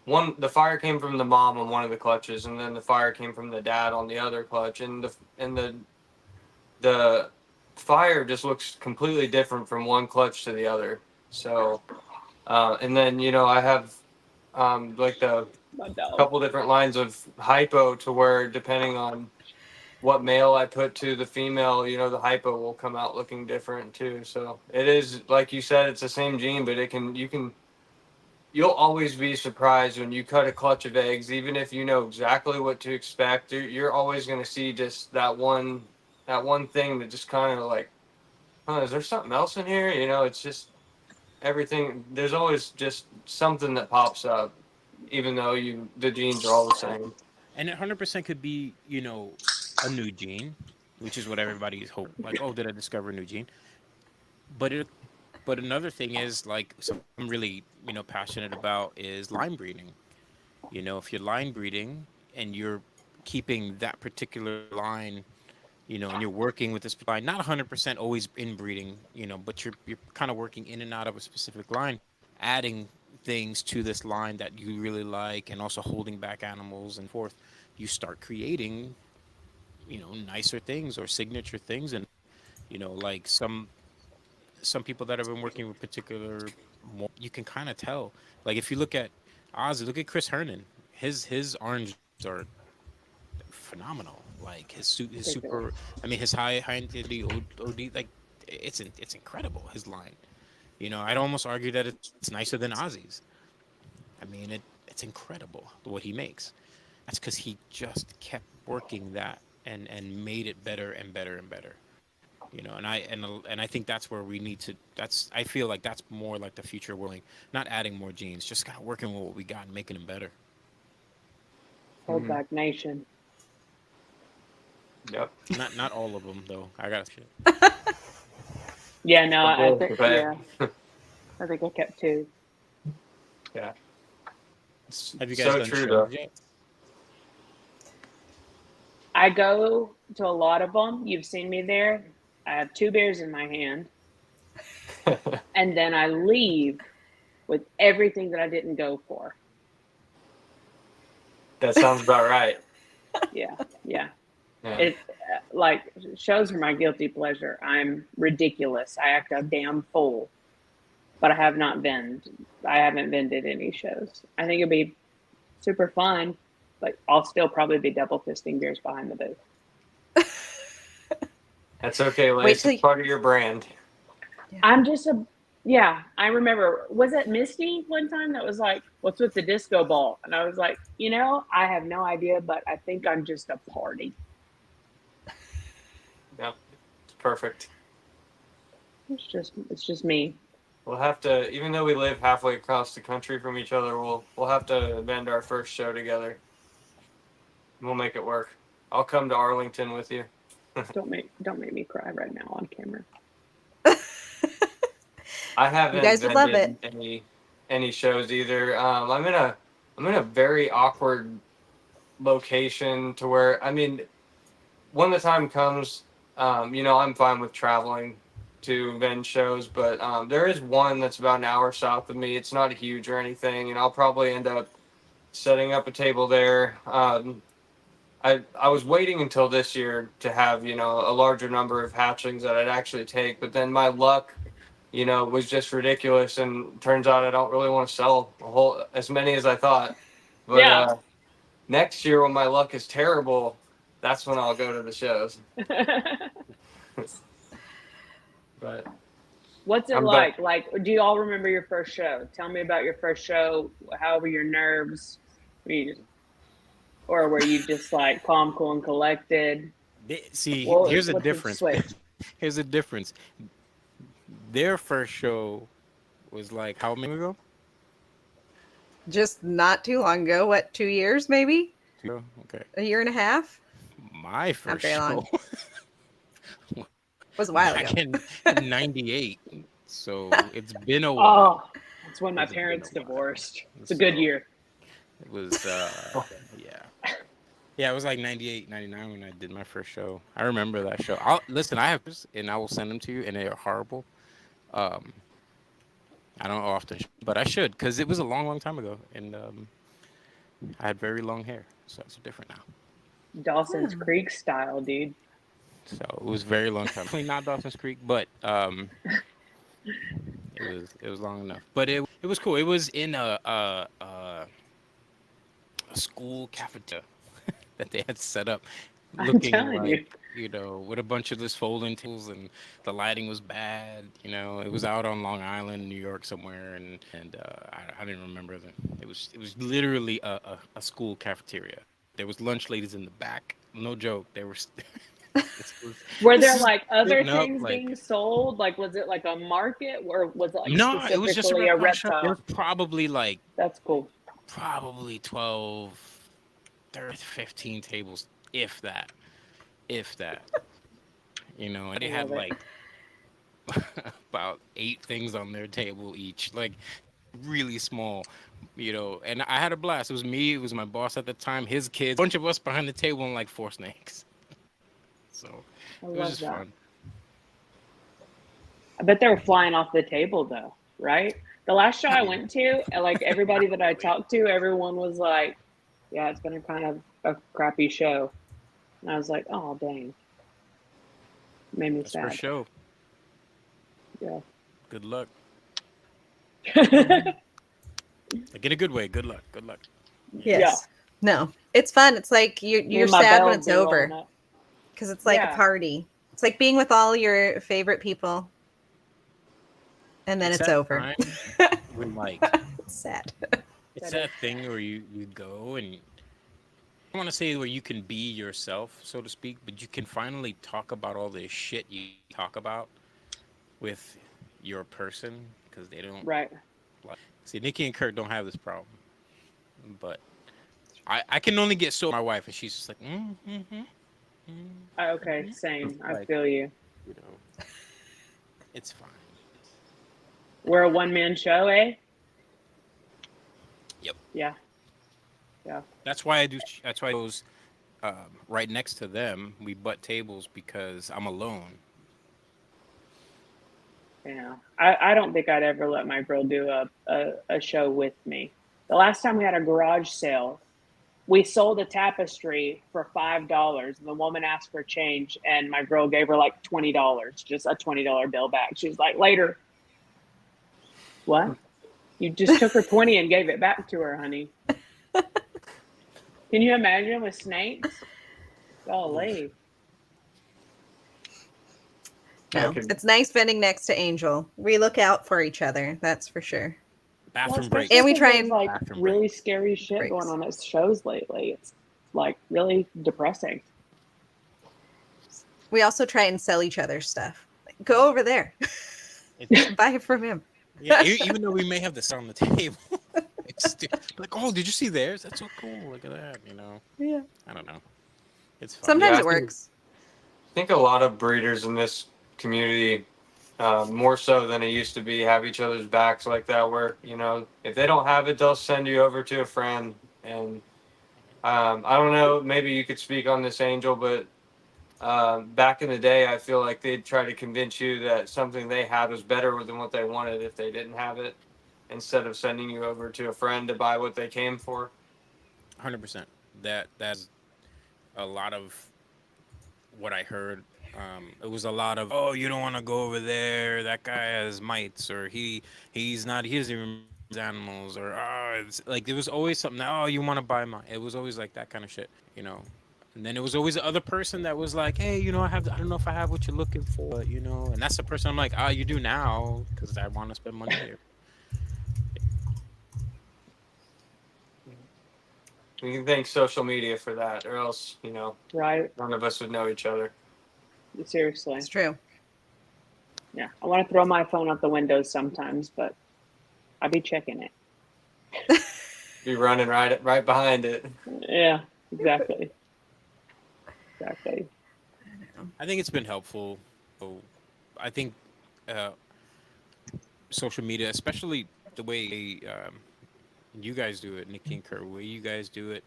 one. The fire came from the mom on one of the clutches, and then the fire came from the dad on the other clutch, and the fire just looks completely different from one clutch to the other. So, and then I have like the My dog. couple different lines of hypo to where depending on what male I put to the female, the hypo will come out looking different too. So it is like you said, it's the same gene, but you'll always be surprised when you cut a clutch of eggs, even if you know exactly what to expect. You're always going to see just that one thing that just kind of like, oh, is there something else in here? It's just everything. There's always just something that pops up, even though the genes are all the same. and it 100% could be, a new gene, which is what everybody's hope, like, oh, did I discover a new gene? But it but another thing is like something I'm really, passionate about is line breeding. If you're line breeding and you're keeping that particular line, and you're working with this line, not 100% always inbreeding, but you're kind of working in and out of a specific line, adding things to this line that you really like, and also holding back animals and forth. You start creating, nicer things or signature things, and like some people that have been working with particular, you can kind of tell. Like if you look at Ozzy, look at Chris Hernan. His oranges are phenomenal. Like his Ridiculous. super. I mean, his high intensity OD. Like it's incredible. His line. I'd almost argue that it's nicer than Ozzy's. I mean, it's incredible what he makes. That's because he just kept working that and made it better and better and better. And I think that's where we need to. I feel like that's more like the future. Willing, not adding more genes, just kind of working with what we got and making them better. Hold back nation. Yep. Not all of them though. I got shit. Yeah, no, I Both, think okay. yeah, I think I kept two. Yeah. It's Have you guys so done true though. shows yet? I go to a lot of them. You've seen me there. I have two beers in my hand, and then I leave with everything that I didn't go for. That sounds about right. Yeah, yeah. Yeah. It like shows are my guilty pleasure. I'm ridiculous. I act a damn fool, but I haven't vended any shows. I think it'd be super fun, but I'll still probably be double fisting beers behind the booth. That's okay, Wait Lace. till It's part of your brand. I'm just I remember, was it Misty one time that was like, what's with the disco ball? And I was like, I have no idea, but I think I'm just a party. Yeah, it's perfect. It's just me. We'll have to, even though we live halfway across the country from each other, we'll have to vend our first show together. We'll make it work. I'll come to Arlington with you. Don't make me cry right now on camera. I haven't You guys would love vended any shows either. I'm in a very awkward location to where, I mean, when the time comes, I'm fine with traveling to vend shows, but there is one that's about an hour south of me. It's not huge or anything, and I'll probably end up setting up a table there. I was waiting until this year to have a larger number of hatchlings that I'd actually take, but then my luck was just ridiculous, and turns out I don't really want to sell as many as I thought. But Yeah. Next year when my luck is terrible, that's when I'll go to the shows. But What's it like? Like, do you all remember your first show? Tell me about your first show. How were your nerves? Or were you just like calm, cool, and collected? See, Well, here's a what's the difference. switch? Here's a difference. Their first show was like how many ago? Just not too long ago. What, 2 years maybe? Okay. A year and a half? My first very long. show Was a while back ago. in '98. So it's been a while. Oh, that's when my It's been a parents while. divorced. It's a good year. It was yeah. Yeah, it was like 98, 99 when I did my first show. I remember that show. Listen, I have this, and I will send them to you, and they are horrible. I don't often, but I should, because it was a long, long time ago, and I had very long hair, so it's different now. Dawson's Creek style, dude. So it was very long time. Definitely not Dawson's Creek, but it was long enough. But it was cool. It was in a school cafeteria that they had set up, looking telling like with a bunch of this folding tables, and the lighting was bad. It was out on Long Island, New York somewhere, and I didn't remember them. It was literally a school cafeteria. There was lunch ladies in the back. No joke. They were. Were there like other sitting up, things like- being sold? Like, was it like a market, or was it like No, it was just a specifically reptile shop. There reptile? was probably like That's cool. 12, 30, 15 tables, if that. And they had love it. like about 8 things on their table each, like really small, and I had a blast. It was me, it was my boss at the time, his kids, a bunch of us behind the table, and like 4 snakes. So I it was love just that. fun. I bet they were flying off the table though, right? The last show I went to, like everybody that I talked to, everyone was like, "Yeah, it's been a kind of a crappy show," and I was like, "Oh dang," made me That's for sad. show. Yeah. Good luck. Like in a good way. Good luck. Yes. No. It's fun. It's like you're My sad when bells it's be over. rolling up. Because it's like Yeah. a party. It's like being with all your favorite people. And then it's that over. time when like It's sad. it's that thing where you go and I want to say where you can be yourself, so to speak, but you can finally talk about all this shit you talk about with your person, because they don't. Right. See, Nikki and Kurt don't have this problem, but I can only get so my wife, and she's just like, Okay, same. I Like- feel you. It's fine. We're a one-man show, eh? Yep. Yeah. That's why I was right next to them. We butt tables because I'm alone. I don't think I'd ever let my girl do a show with me. The last time we had a garage sale, we sold a tapestry for $5, and the woman asked for change, and my girl gave her like $20, just a $20 bill back. She was like, "Later." What? You just took her 20 and gave it back to her, honey. Can you imagine with snakes? Golly. No, it's nice spending next to Angel. We look out for each other, that's for sure. Bathroom break. And we try there's and- like Bathroom really breaks. scary shit Breaks. going on at shows lately. It's like really depressing. We also try and sell each other stuff. Go over there. Buy it from him. Yeah, even though we may have this on the table, it's still, like, oh, did you see theirs? That's so cool. Look at that. You know. Yeah. I don't know. It's fun. Sometimes Yeah, it works. I think a lot of breeders in this community, more so than it used to be, have each other's backs like that. Where, you know, if they don't have it, they'll send you over to a friend. And I don't know, maybe you could speak on this, Angel, but back in the day, I feel like they'd try to convince you that something they had was better than what they wanted if they didn't have it, instead of sending you over to a friend to buy what they came for. 100%. That's a lot of what I heard. It was a lot of, oh, you don't want to go over there. That guy has mites, or he doesn't even raise animals, or it's like there was always something. Oh, you want to buy mine? It was always like that kind of shit, you know. And then it was always the other person that was like, hey, you know, I don't know if I have what you're looking for, you know. And that's the person I'm like, you do now because I want to spend money here. We can thank social media for that, or else, you know, Right? none of us would know each other. Seriously. It's true. Yeah. I want to throw my phone out the window sometimes, but I'll be checking it. Be running right behind it. Yeah, exactly. Exactly. I think it's been helpful. So I think social media, especially the way you guys do it, Nikki and Kurt, the way you guys do it.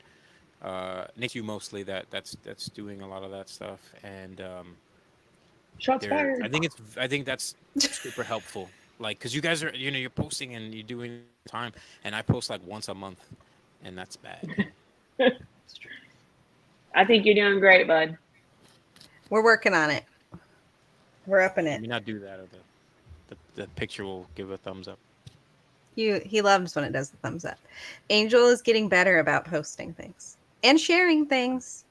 Nick, you mostly that's doing a lot of that stuff, and Shots fired. I think that's super helpful. Like, cause you guys are, you know, you're posting and you're doing time, and I post like once a month, and that's bad. I think you're doing great, bud. We're working on it. We're upping Let it. me not do that, or the picture will give a thumbs up. He loves when it does the thumbs up. Angel is getting better about posting things and sharing things.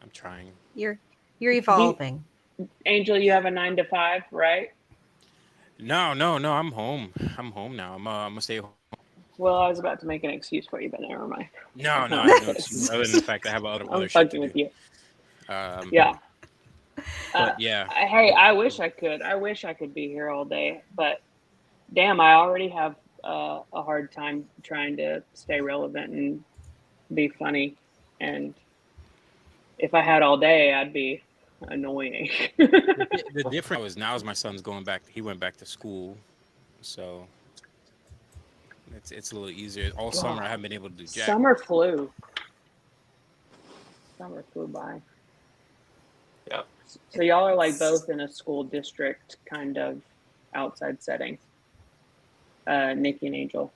I'm trying. You're evolving. Angel, you have a 9 to 5, right? No. I'm home. I'm home now. I'm gonna stay home. Well, I was about to make an excuse for you, but never mind. No, I have no excuse, other than the fact I have other I'm shit to fucking with do. you. Yeah. Yeah. Yeah. Hey, I wish I could. I wish I could be here all day, but damn, I already have a hard time trying to stay relevant and be funny. And if I had all day, I'd be annoying. The difference is now is my son's going back. He went back to school, so it's a little easier. All summer I haven't been able to do jack. Summer flew by. Yep. So y'all are like both in a school district kind of outside setting. Nikki and Angel.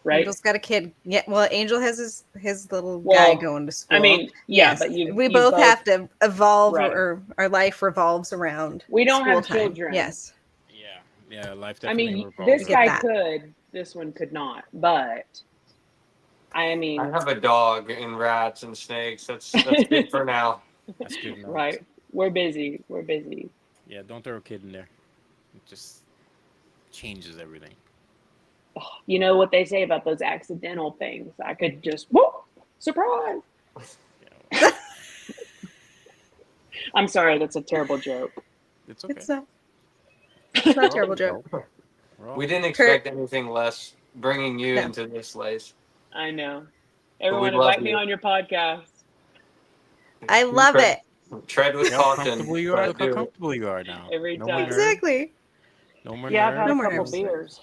Right? Angel's got a kid. Yeah, well, Angel has his little guy going to school. I mean, yeah, yes, but we both have to evolve, Right. or our life revolves around. We don't school have time. children. Yes. Yeah, life I definitely mean, revolves this around guy that. could, this one could not. But I mean, I have a dog and rats and snakes. That's good for now. That's good enough. right? We're busy. We're busy. Yeah, don't throw a kid in there. It just changes everything. You know what they say about those accidental things? I could just whoop, surprise. I'm sorry, that's a terrible joke. It's okay. It's not a terrible joke. We didn't expect anything less bringing you No. into this, Lace. I know. we Everyone love invite me you. on your podcast. I love it. Tread with How caution. comfortable you are. but Look how do it. comfortable you are now. Every no time. More nerves, Exactly. no more Yeah, I've had No a more couple nerves. beers.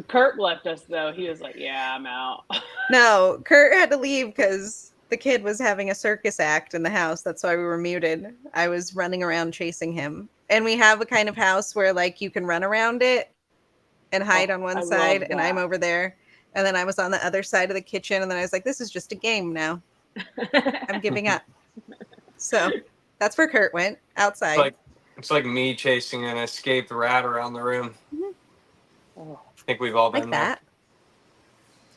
Kurt left us though. He was like, "Yeah, I'm out." No, Kurt had to leave because the kid was having a circus act in the house. That's why we were muted. I was running around chasing him. And we have a kind of house where like you can run around it and hide on one I side, love and I'm that. over there. And then I was on the other side of the kitchen, and then I was like, this is just a game now. I'm giving up. So that's where Kurt went, outside. It's like me chasing an escaped rat around the room. Oh. I think we've all been Like there. that.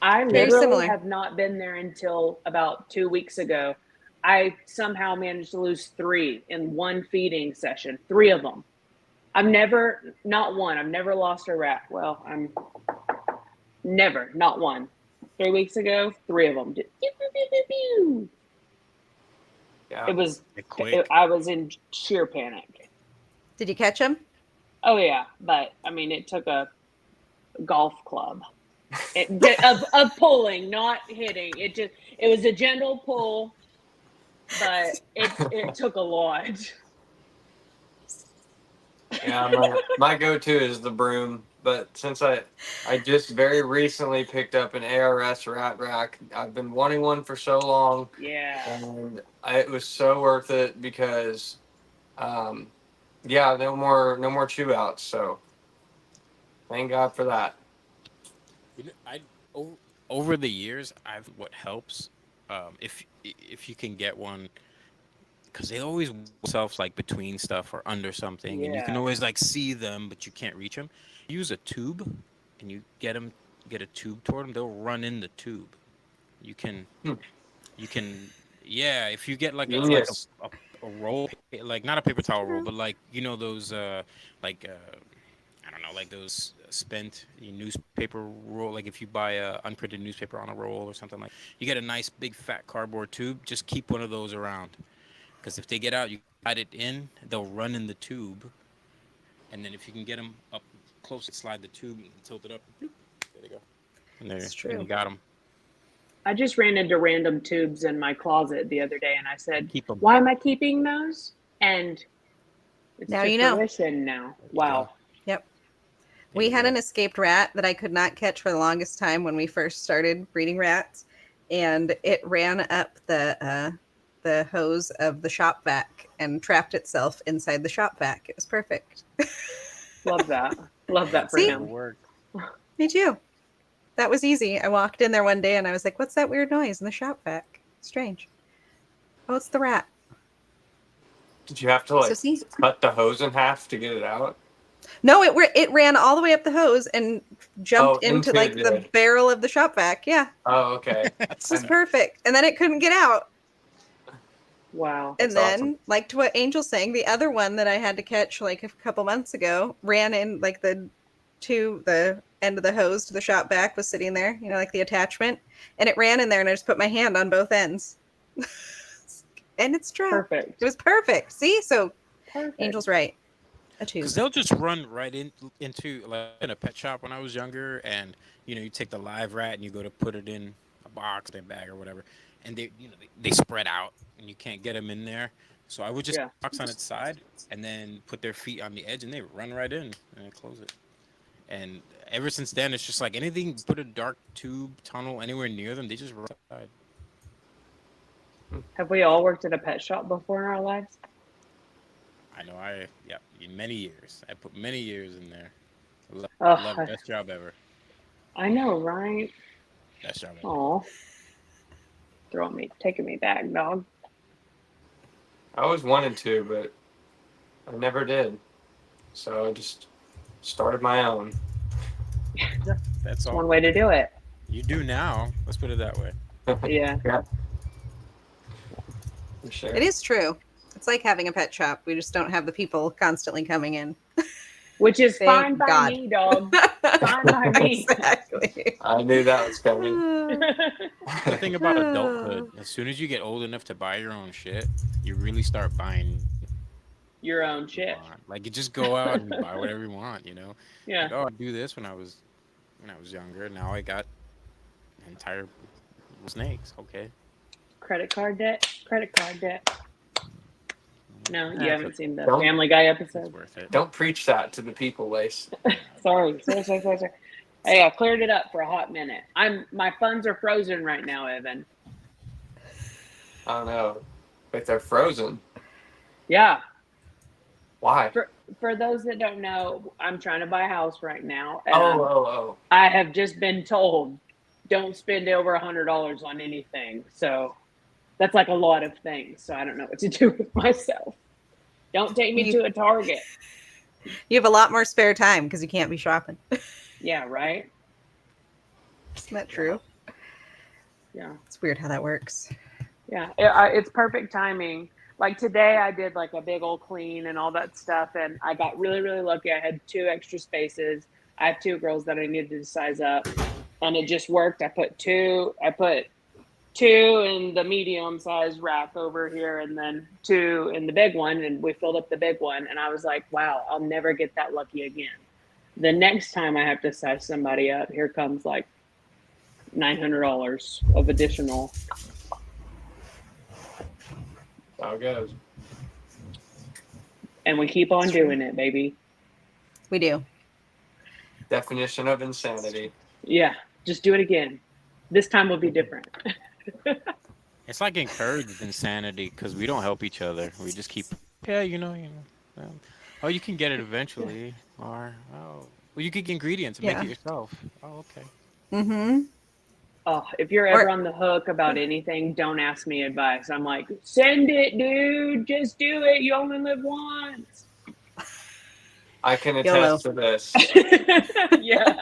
I Very literally similar. have not been there until about 2 weeks ago. I somehow managed to lose 3 in one feeding session, 3 of them. I've never lost a rat. Well, I'm never, not one. 3 weeks ago, 3 of them. Yeah. It was, They're quick. I was in sheer panic. Did you catch him? Oh yeah, but I mean, it took a golf club of pulling, not hitting. It was a gentle pull, but it took a lot. Yeah, my go-to is the broom, but since I just very recently picked up an ARS rat rack, I've been wanting one for so long, Yeah. and it was so worth it because, yeah, no more chew outs. So thank God for that. You know, over the years, what helps, if you can get one, because they always themselves like between stuff or under something, and you can Yeah. always like see them, but you can't reach them. Use a tube, and you get a tube toward them. They'll run in the tube. You can, you can, yeah. If you get like Genius. a roll, like not a paper towel roll, but like those like I don't know, like those spent newspaper roll. Like if you buy a unprinted newspaper on a roll or something, like you get a nice big fat cardboard tube. Just keep one of those around, because if they get out, you slide it in, they'll run in the tube, and then if you can get them up close, slide the tube and tilt it up. There they go, and there, It's true. and you got them. I just ran into random tubes in my closet the other day, and I said, Keep them. "Why am I keeping those?" And it's Now to you know. fruition now. Wow. Yep. We had an escaped rat that I could not catch for the longest time when we first started breeding rats, and it ran up the hose of the shop vac and trapped itself inside the shop vac. It was perfect. Love that. Love that for See? him. Work. Me too. That was easy. I walked in there one day and I was like, what's that weird noise in the shop vac? Strange. Oh, it's the rat. Did you have to So see? cut the hose in half to get it out? No, it ran all the way up the hose and jumped into into like the barrel of the shop vac. Yeah. Oh, okay. This is perfect. And then it couldn't get out. Wow. And That's then, awesome. like to what Angel's saying, the other one that I had to catch like a couple months ago ran in like the end of the hose to the shop vac was sitting there, like the attachment, and it ran in there, and I just put my hand on both ends, and it's trapped. Perfect. It was perfect. See, so Perfect. Angel's right. A tube. Because they'll just run right into like in a pet shop when I was younger, and you take the live rat and you go to put it in a box, a bag, or whatever, and they spread out and you can't get them in there. So I would just box on its side and then put their feet on the edge, and they run right in and close it. And ever since then, it's just like anything, put a dark tube, tunnel anywhere near them, they just run outside. Have we all worked at a pet shop before in our lives? I know, in many years. I put many years in there. Oh, Love best job ever. I know, right? Best job ever. Oh, taking me back, dog. I always wanted to, but I never did. So I just started my own. That's all. One way to do it. You do now. Let's put it that way. Yeah. Yeah. For sure. It is true. It's like having a pet shop. We just don't have the people constantly coming in. Which is Thank fine by God. me, dog. Fine by me. Exactly. I knew that was coming. The thing about adulthood, as soon as you get old enough to buy your own shit, you really start buying Your own shit. Like you just go out and buy whatever you want, Yeah. Like, oh, I do this when I was younger. Now I got an entire snakes. Okay. Credit card debt. No, you Nah, haven't seen the Don't- Family Guy It's episode. worth it. Don't preach that to the people, Lace. Sorry. Hey, I cleared it up for a hot minute. My funds are frozen right now, Evan. I don't know. Like they're frozen. Yeah. Why? For those that don't know, I'm trying to buy a house right now. Oh. I have just been told don't spend over $100 on anything. So that's like a lot of things. So I don't know what to do with myself. Don't take me to a Target. You have a lot more spare time because you can't be shopping. Yeah, right? Isn't that true? Yeah. It's weird how that works. Yeah. It's perfect timing. Like today, I did like a big old clean and all that stuff. And I got really, really lucky. I had 2 extra spaces. I have 2 girls that I needed to size up. And it just worked. I put two in the medium size rack over here and then 2 in the big one, and we filled up the big one, and I was like, wow, I'll never get that lucky again. The next time I have to size somebody up, here comes like $900 of additional. How it goes. And we keep on doing it, baby. We do. Definition of insanity. Yeah, just do it again. This time will be different. It's like encouraged insanity because we don't help each other. We just keep, yeah, oh, you can get it eventually, or oh, well, you can get ingredients and make it yourself. Oh, okay. Mm-hmm. Oh, if you're ever on the hook about anything, don't ask me advice. I'm like, send it, dude. Just do it. You only live once. I can attest to this. Yeah.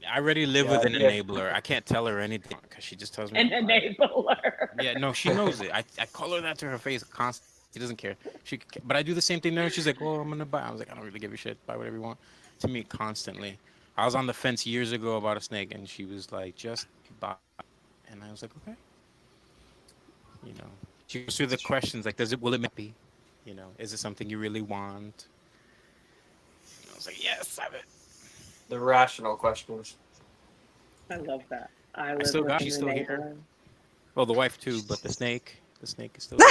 I already live with an enabler. I can't tell her anything because she just tells me. An enabler. Yeah, no, she knows it. I call her that to her face constantly. She doesn't care. But I do the same thing there. She's like, "Oh, I'm gonna buy." I was like, "I don't really give a shit. Buy whatever you want." To me, constantly. I was on the fence years ago about a snake, and she was like, "Just buy," and I was like, "Okay." She goes through the questions like, will it be? Is it something you really want? And I was like, "Yes, have it." The rational questions. I love that. She's still here. Well, the wife too, but the snake is still here.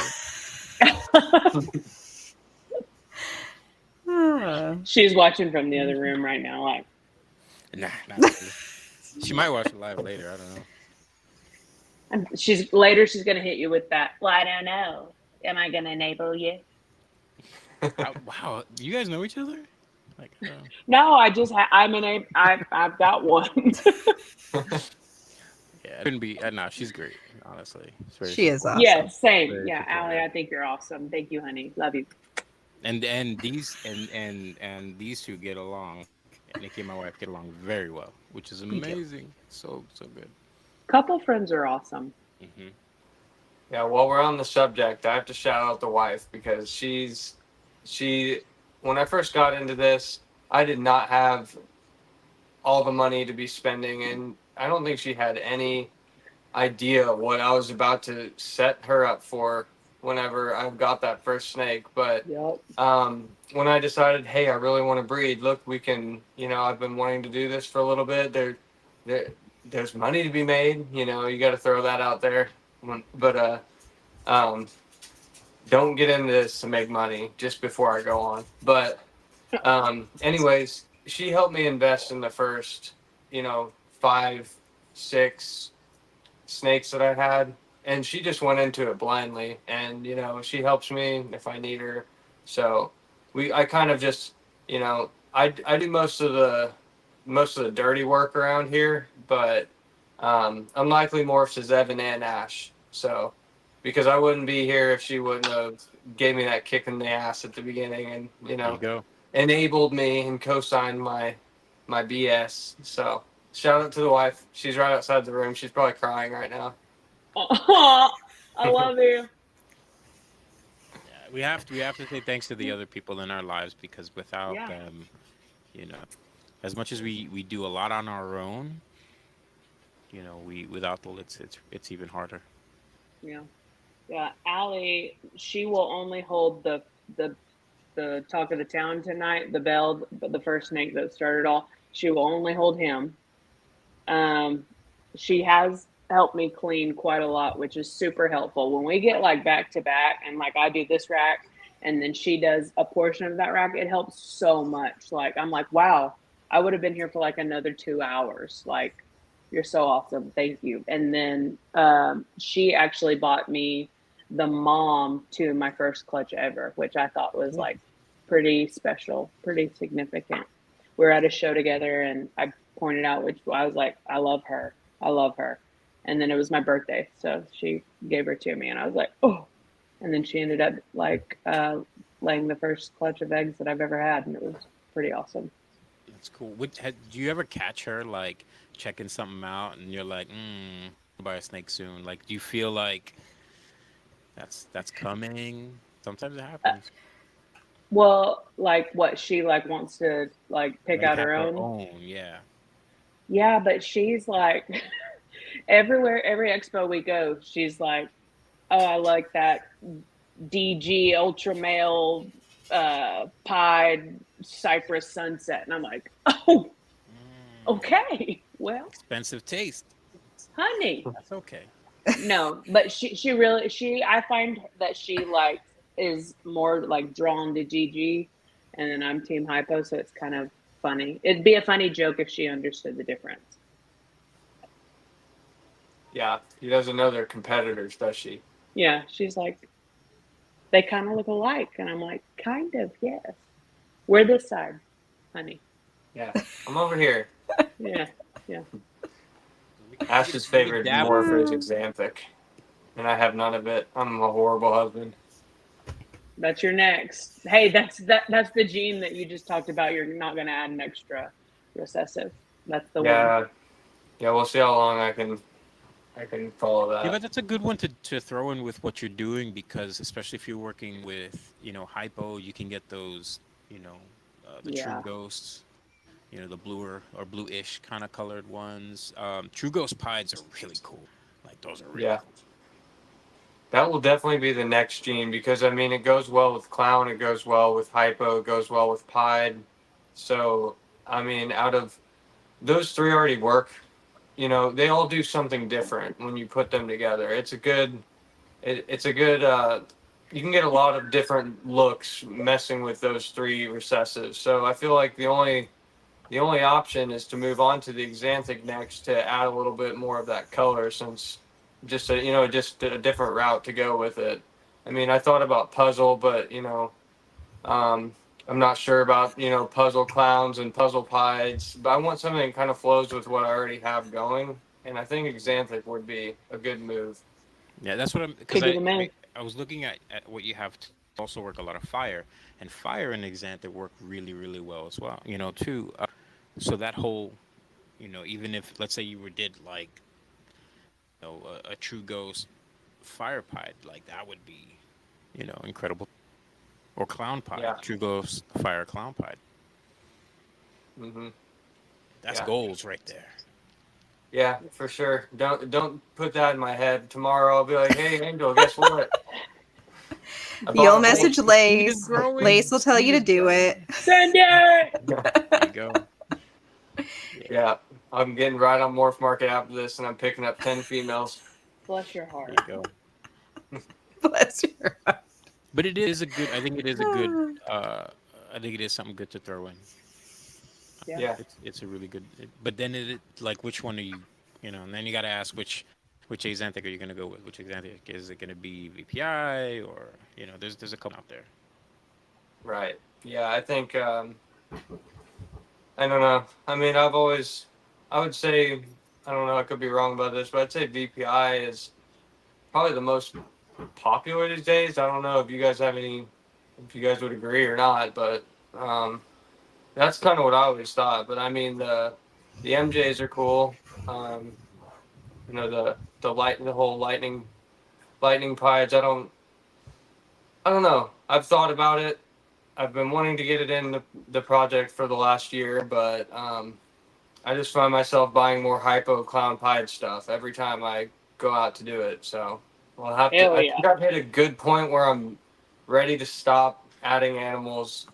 She's watching from the other room right now. Like, nah, not really. She might watch it live later. I don't know. She's gonna hit you with that. Well, I don't know. Am I gonna enable you? Wow, you guys know each other? Like, no, I've got one. Yeah, it couldn't be. No, she's great. Honestly, she is awesome. Yeah, same. Very yeah, Allie, I think you're awesome. Thank you, honey. Love you. And these two get along. Nikki and my wife get along very well, which is amazing. So good. Couple friends are awesome. Mm-hmm. Yeah, while we're on the subject, I have to shout out the wife because when I first got into this, I did not have all the money to be spending, and I don't think she had any idea what I was about to set her up for whenever I got that first snake. But when I decided, hey, I really want to breed, look, we can, I've been wanting to do this for a little bit. There's money to be made, you got to throw that out there. But don't get into this to make money just before I go on. But anyways, she helped me invest in the first, 5, 6 snakes that I had. And she just went into it blindly. And, she helps me if I need her. So I kind of just, I do most of the dirty work around here. But unlikely Morphs is Evan and Ash. So because I wouldn't be here if she wouldn't have gave me that kick in the ass at the beginning and, enabled me and co-signed my BS. So shout out to the wife. She's right outside the room. She's probably crying right now. Oh, I love you. Yeah, we have to say thanks to the other people in our lives because without them, as much as we do a lot on our own, without them it's even harder. Yeah. Yeah, Allie, she will only hold the talk of the town tonight, the first snake that started all. She will only hold him. She has helped me clean quite a lot, which is super helpful. When we get like back to back and like I do this rack and then she does a portion of that rack, it helps so much. Like I'm like, wow, I would have been here for like another 2 hours. Like You're so awesome. Thank you. And then she actually bought me the mom to my first clutch ever, which I thought was like pretty special, pretty significant. We were at a show together and I pointed out which I was like, I love her. I love her. And then it was my birthday. So she gave her to me and I was like, oh. And then she ended up like laying the first clutch of eggs that I've ever had. And it was pretty awesome. That's cool. Do you ever catch her like checking something out, and you're like, buy a snake soon? Like, do you feel like that's coming? Sometimes it Uh, happens. well, like what she like wants to like pick Like out have her her own. own, yeah. Yeah, but she's like everywhere, every expo we go, she's like, "Oh, I like that DG Ultra Male pied Cypress Sunset," and I'm like, "Oh, okay, well, Expensive taste. honey, That's okay. no." But she really I find that she like is more like drawn to GG, and then I'm Team Hypo, so it's kind of funny. It'd be a funny joke if she understood the difference. Yeah, he doesn't know they're competitors, does she? Yeah, she's like, they kind of look alike. And I'm like, kind of, yes. We're this side, honey. Yeah, I'm over here. Yeah, yeah. Ash's We favorite dabble. morph is Xanthic, and I have none of it. I'm a horrible husband. That's your next. Hey, that's the gene that you just talked about. You're not going to add an extra recessive. That's the one. Yeah, yeah. We'll see how long I can follow Yeah, that. but that's a good one to throw in with what you're doing, because especially if you're working with, hypo, you can get those, the true Yeah. ghosts, the bluer or blue-ish kind of colored ones. True ghost pieds are really cool. Like those are really Yeah, cool. that will definitely be the next gene because I mean it goes well with clown, it goes well with hypo, it goes well with pied. So I mean, out of those three already work. They all do something different when you put them together. It's a good you can get a lot of different looks messing with those three recessives. So I feel like the only option is to move on to the Xanthic next to add a little bit more of that color, since just a different route to go with it. I mean, I thought about puzzle, but um, I'm not sure about puzzle clowns and puzzle pies, but I want something that kind of flows with what I already have going, and I think Xanthic would be a good move. Yeah, that's what I'm, because Could be the I man. I was looking at what you have to also work a lot of fire, and fire and Xanthic work really really well as well. Too. So that whole, even if let's say you were did like, a true ghost fire pied, like that would be, incredible. Or clown pied, Yeah. true ghost fire clown pied. Hmm. That's Yeah. goals right there. Yeah, for sure. Don't put that in my head. Tomorrow I'll be like, "Hey, Angel, guess what? I bought You'll a whole." message Seed is Lace. growing. Lace will tell you Seed to is do growing. it. Send it. There you go. Yeah, I'm getting right on Morph Market after this, and I'm picking up 10 females. Bless your There heart. you go. Bless your heart. But it is a good. I think it is a good. I think it is something good to throw in. Yeah. Yeah, It's a really good. But then like which one are you? And then you got to ask which Xanthic are you going to go with? Which Xanthic is it going to be? VPI, or there's a couple out there. right. Yeah, I think I don't know. I mean, I would say, I don't know, I could be wrong about this, but I'd say VPI is probably the most popular these days. I don't know if you guys would agree or not, but um, that's kind of what I always thought. But I mean, the MJs are cool. Um, the whole lightning pies. I don't know. I've thought about it. I've been wanting to get it in the project for the last year, but I just find myself buying more hypo clown pied stuff every time I go out to do it. So I'll have to. Hell I yeah. think I've hit a good point where I'm ready to stop adding animals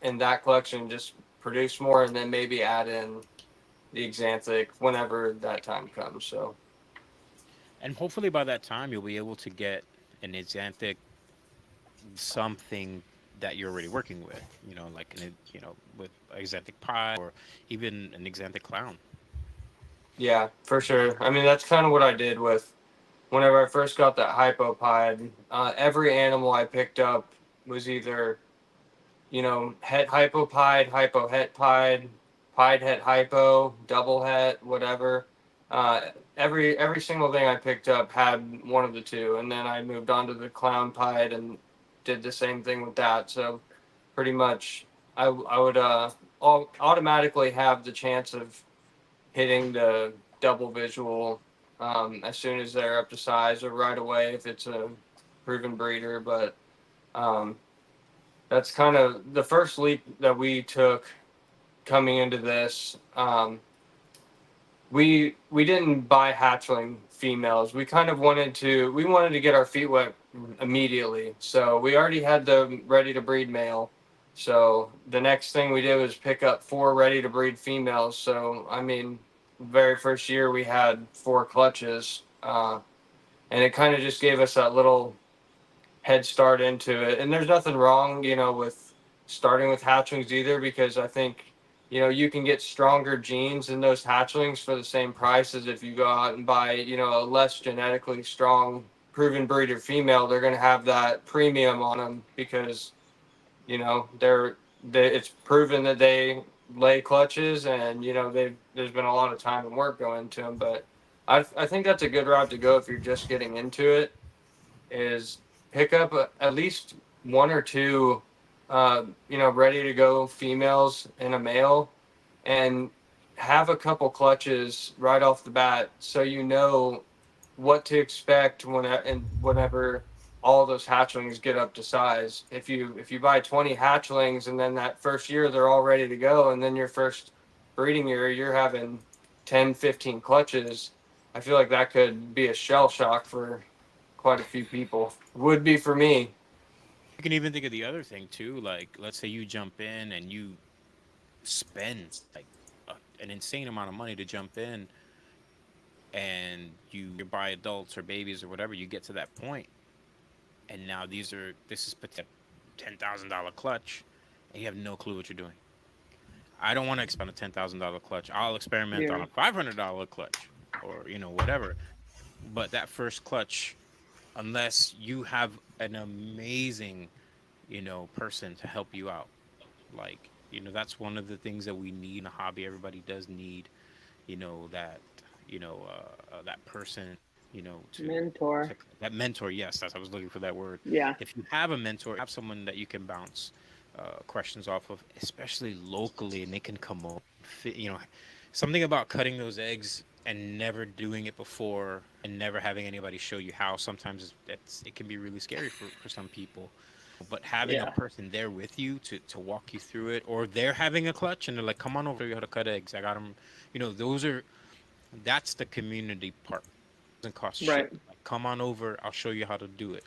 in that collection. Just produce more, and then maybe add in the Xanthic whenever that time comes. So And hopefully by that time you'll be able to get an Xanthic something that you're already working with. Like with Xanthic pie or even an Xanthic clown. Yeah, for sure. I mean, that's kind of what I did with whenever I first got that hypopide. Every animal I picked up was either, het hypopide, hypohet pied het hypo, double het, whatever. Uh, every single thing I picked up had one of the two, and then I moved on to the clown pied and did the same thing with that. So pretty much, I would automatically have the chance of hitting the double visual as soon as they're up to size or right away if it's a proven breeder. But um, that's kind of the first leap that we took coming into this. We didn't buy hatchling females. We wanted to get our feet wet immediately. So we already had the ready to breed male. So the next thing we did was pick up 4 ready to breed females. So I mean, very first year we had 4 clutches, and it kind of just gave us that little head start into it. And there's nothing wrong, with starting with hatchlings either, because I think, you can get stronger genes in those hatchlings for the same price as if you go out and buy, a less genetically strong proven breeder female. They're going to have that premium on them because, it's proven that they lay clutches, and there's been a lot of time and work going into them. But I think that's a good route to go if you're just getting into it, is pick up at least 1 or 2, ready to go females and a male, and have a couple clutches right off the bat, so you know what to expect whenever all those hatchlings get up to size. If you buy 20 hatchlings and then that first year they're all ready to go, and then your first breeding year you're having 10, 15 clutches, I feel like that could be a shell shock for quite a few people. Would be for me. You can even think of the other thing too. Like, let's say you jump in and you spend like an insane amount of money to jump in, and you buy adults or babies or whatever. You get to that point, and now this is $10,000 clutch, and you have no clue what you're doing. I don't want to expend a $10,000 clutch. I'll experiment on Yeah. a $500 clutch, or whatever. But that first clutch, unless you have an amazing person to help you out, like that's one of the things that we need in a hobby. Everybody does need that that person, Mentor. that mentor. Yes, that's, I was looking for that word. Yeah. If you have a mentor, have someone that you can bounce questions off of, especially locally, and they can come over. Something about cutting those eggs and never doing it before and never having anybody show you how, sometimes it can be really scary for some people. But having a Yeah. person there with you to walk you through it, or they're having a clutch and they're like, come on over, you how to cut eggs, I got them. That's the community part. It doesn't cost shit. Right. Like, come on over, I'll show you how to do it.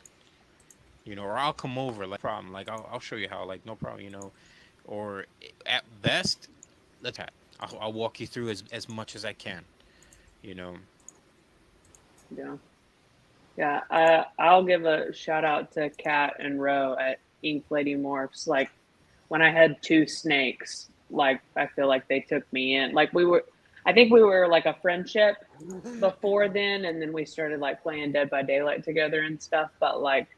Or I'll come over, like, problem, like, I'll show you how, like, no problem. Or at best, let's chat. I'll walk you through as much as I can. you know Yeah. Yeah. I'll give a shout out to Kat and Ro at Ink Lady Morphs. Like when I had 2 snakes, like I feel like they took me in. Like I think we were like a friendship before then, and then we started like playing Dead by Daylight together and stuff. But like,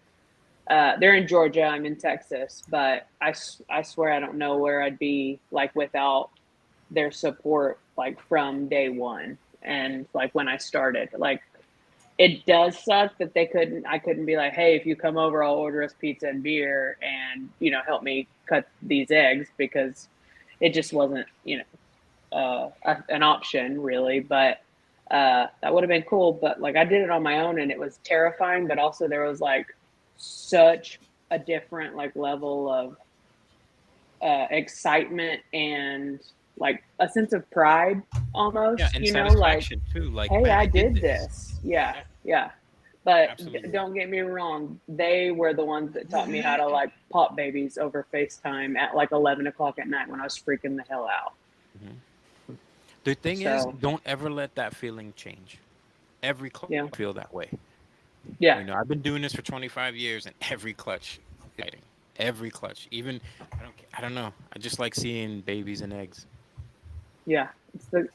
they're in Georgia, I'm in Texas, but I swear I don't know where I'd be like without their support, like from day one. And like when I started, like it does suck that I couldn't be like, hey, if you come over, I'll order us pizza and beer and, help me cut these eggs, because it just wasn't, an option really. But that would have been cool. But like I did it on my own, and it was terrifying, but also there was like such a different like level of excitement and like a sense of pride almost, yeah, and like, satisfaction too, like, hey, man, I I did did this. this. Yeah, yeah. But Absolutely. don't get me wrong, they were the ones that taught me how to like pop babies over FaceTime at like 11 o'clock at night when I was freaking the hell out. Mhm. The thing is, So don't ever let that feeling change. Every clutch yeah, feel that way. yeah, I've been doing this for 25 years, and every clutch fighting. Every clutch. Even I don't know. I just like seeing babies and eggs. Yeah,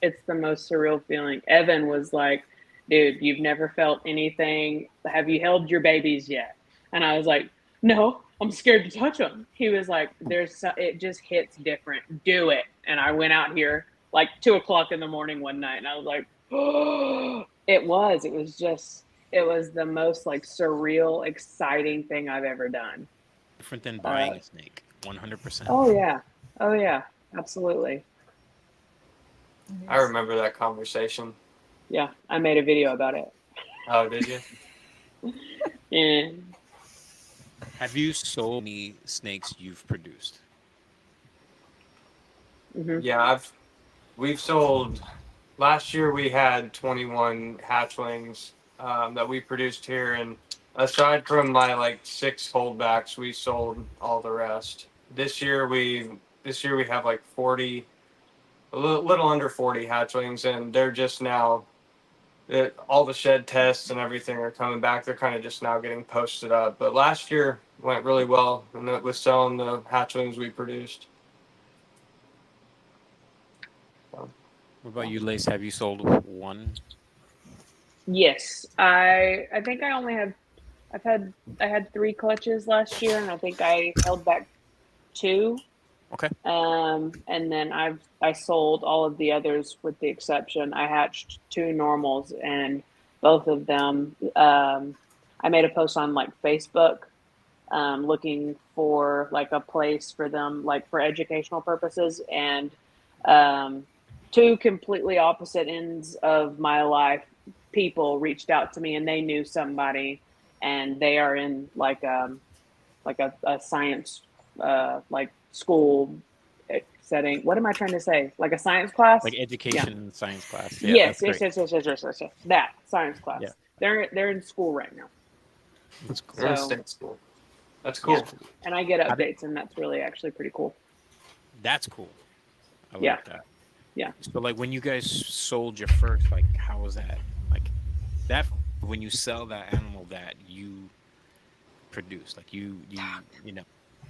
it's the most surreal feeling. Evan was like, "Dude, you've never felt anything. Have you held your babies yet?" And I was like, "No, I'm scared to touch them." He was like, it just hits different. Do it." And I went out here like 2 o'clock in the morning one night, and I was like, "Oh!" It was the most like surreal, exciting thing I've ever done. Different than Uh, buying a snake. 100%. oh yeah, oh yeah, absolutely. I remember that conversation. Yeah, I made a video about it. Oh, did you? Yeah. Have you sold any snakes you've produced? Hmm. Yeah, we've sold. Last year we had 21 hatchlings that we produced here, and aside from my like 6 holdbacks, we sold all the rest. This year we have like 40, little under 40 hatchlings, and they're just now. All the shed tests and everything are coming back. They're kind of just now getting posted up. But last year went really well, and it was selling the hatchlings we produced. So, What about you, Lace? Have you sold one? Yes, I think I only have I had 3 clutches last year, and I think I held back 2. Okay. And then I sold all of the others with the exception. I hatched 2 normals, and both of them. I made a post on like Facebook, looking for like a place for them, like for educational purposes, and um, 2 completely opposite ends of my life. People reached out to me, and they knew somebody, and they are in like a science like school setting. What am I trying to say? Like a science class? Like Yeah. education science class. Yeah, Yes, that's yes, great. yes, yes, yes, yes, yes, yes. That science Yeah, class. They're in school right now. that's cool. they're in So state school. That's yeah, cool. and I get How did, updates, and that's really actually pretty cool. that's cool. I Yeah, like that. yeah. So, like, when you guys sold your first, like, how was that? Like, that when you sell that animal that you produced, like, you know,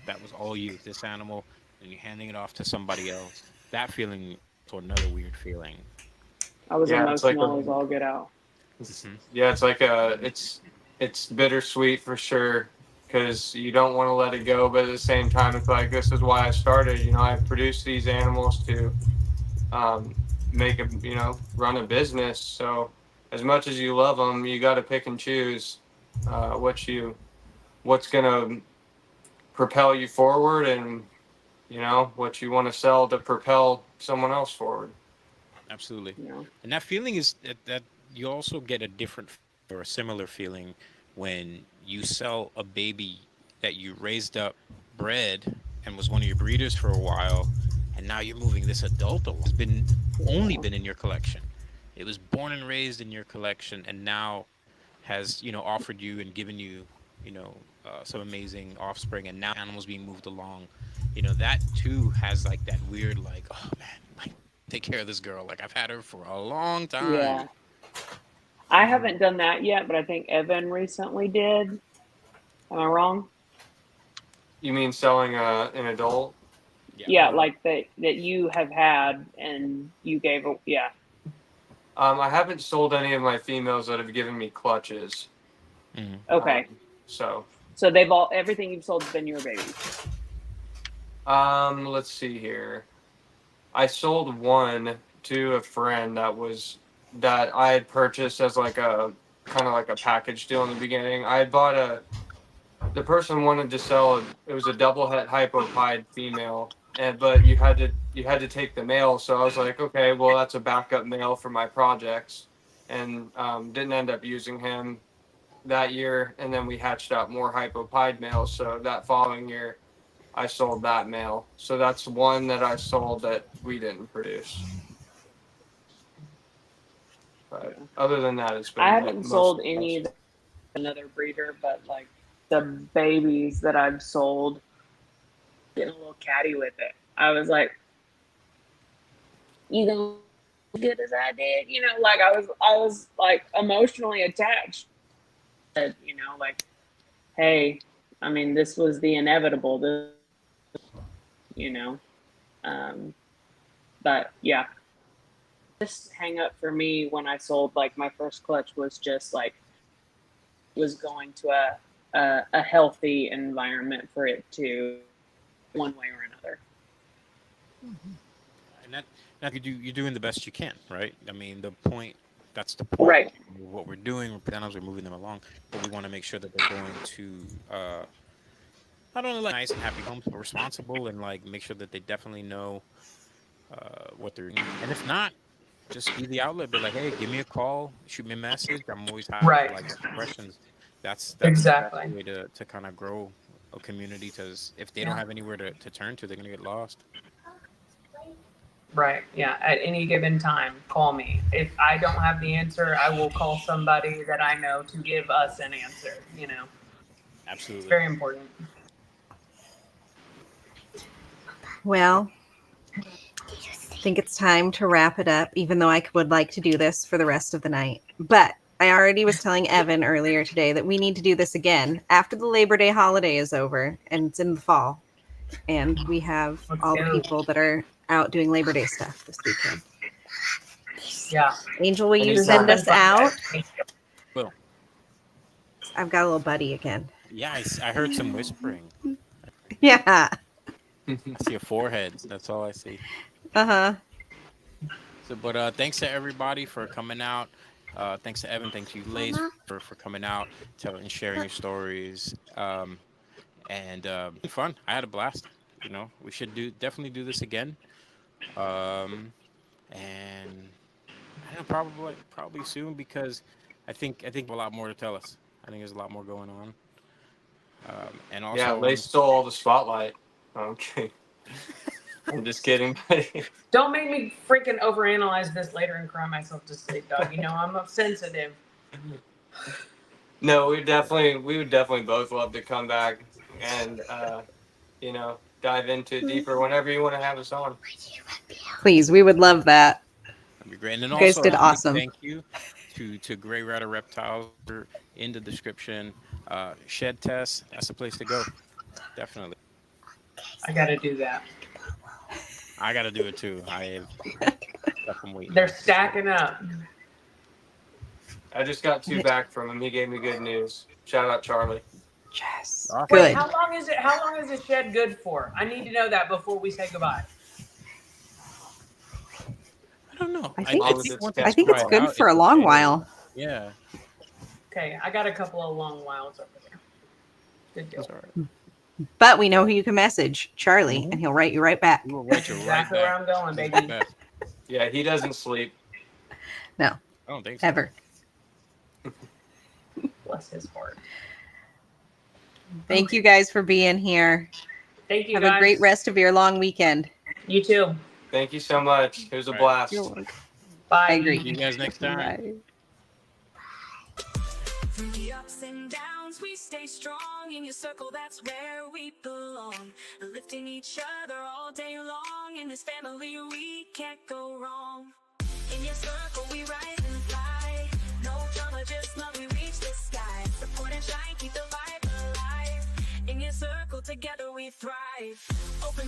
that was all you. This animal, and you're handing it off to somebody else. That feeling to another weird feeling. I was Yeah, it's like emotional as all get out. Hmm. it's like it's bittersweet for sure because you don't want to let it go, but at the same time, it's like this is why I started. I produced these animals to um, make a run a business. So as much as you love them, you got to pick and choose what's gonna propel you forward, and what you want to sell to propel someone else forward. Absolutely. You know. And that feeling is that you also get a different or a similar feeling when you sell a baby that you raised up, bred, and was one of your breeders for a while, and now you're moving this adult along. It's been only Yeah. been in your collection. It was born and raised in your collection, and now has offered you and given you some amazing offspring, and now animals being moved along. That too has like that weird like, oh man, like take care of this girl. Like I've had her for a long time. Yeah. I haven't done that yet, but I think Evan recently did. Am I wrong? You mean selling an adult? Yeah. Yeah, Or like that you have had and you gave a yeah. I haven't sold any of my females that have given me clutches. Hmm. Okay. So So everything you've sold has been your babies. let's see here. I sold one to a friend that I had purchased as like a kind of like a package deal in the beginning. I had bought the person wanted to sell it was a double het hypopide female, and but you had to take the male. So I was like, okay, well that's a backup male for my projects, and didn't end up using him that year. And then we hatched out more hypopide males. So that following year, I sold that male. So that's one that I sold that we didn't produce. But Yeah. other than that, it's I been haven't sold mostly any us. of another breeder, but like the babies that I've sold, getting a little catty with it. I was like, you don't as good as I did, like I was like emotionally attached. Like, hey, I mean, this was the inevitable. This, you know, um, but yeah, This hang up for me when I sold like my first clutch was just like was going to a healthy environment for it to one way or another. And that you're doing the best you can, right? I mean, that's the point. Right. What we're doing, we're moving them along, but we want to make sure that they're going to not only like nice and happy homes, but responsible, and like make sure that they definitely know what they're doing. And if not, just be the outlet. Be like, hey, give me a call, shoot me a message. I'm always happy Right. to like questions. That's Exactly. the best way to kind of grow a community. Because if they don't have anywhere to turn to, they're gonna get lost. Right. Yeah. At any given time, call me. If I don't have the answer, I will call somebody that I know to give us an answer. You know, Absolutely. it's very important. Well, I think it's time to wrap it up, even though I would like to do this for the rest of the night. But I already was telling Evan earlier today that we need to do this again after the Labor Day holiday is over, and it's in the fall. And we have Let's all go. the people that are out doing Labor Day stuff this weekend. Yeah. Angel, will you Anytime. send us out? Well, I've got a little buddy again. yeah, I heard some whispering. Yeah. I see a forehead. That's all I see. Uh-huh. So, but thanks to everybody for coming out. Thanks to Evan. Thanks to you, Lace, for coming out, and sharing your stories. And fun. I had a blast. You know, we should definitely do this again. And I don't know, probably soon, because I think a lot more to tell us. I think there's a lot more going on. And also, Yeah, Lace stole all the spotlight. Okay. I'm just kidding. Don't make me freaking overanalyze this later and cry myself to sleep, dog. You know, I'm sensitive. No, we would definitely both love to come back and you know, dive into it deeper whenever you want to have us on. Please, we would love that. that'd be great. And then You guys also, did a big awesome. Thank you to Gray Rider Reptiles. In the description. Shed test. That's the place to go. Definitely. I got to do that. I got to do it too. I have I'm waiting. They're stacking up. I just got 2 back from him. He gave me good news. Shout out Charlie. Yes. Awesome. Good. Wait, how long is it? How long is the shed good for? I need to know that before we say goodbye. I don't know. I think once I think it's tried good out, for a it's long okay. while. Yeah. Okay, I got a couple of long whiles over there. Good deal. That's all right. But we know who you can message, Charlie, Mhm. and he'll write you right back. We'll write That's you exactly right where I'm back. going, That's baby. the best. Yeah, he doesn't sleep. No, I don't think so. ever. Bless his heart. Thank you guys for being here. Thank you, Have guys. a great rest of your long weekend. You too. Thank you so much. It was a Right. blast. You're welcome. Bye. I agree. See you guys next time. Bye. Through the ups and downs, we stay strong. In your circle, that's where we belong. Lifting each other all day long. In this family, we can't go wrong. In your circle, we rise and fly. No drama, just love, we reach the sky. Support and shine, keep the vibe alive. In your circle, together we thrive. Open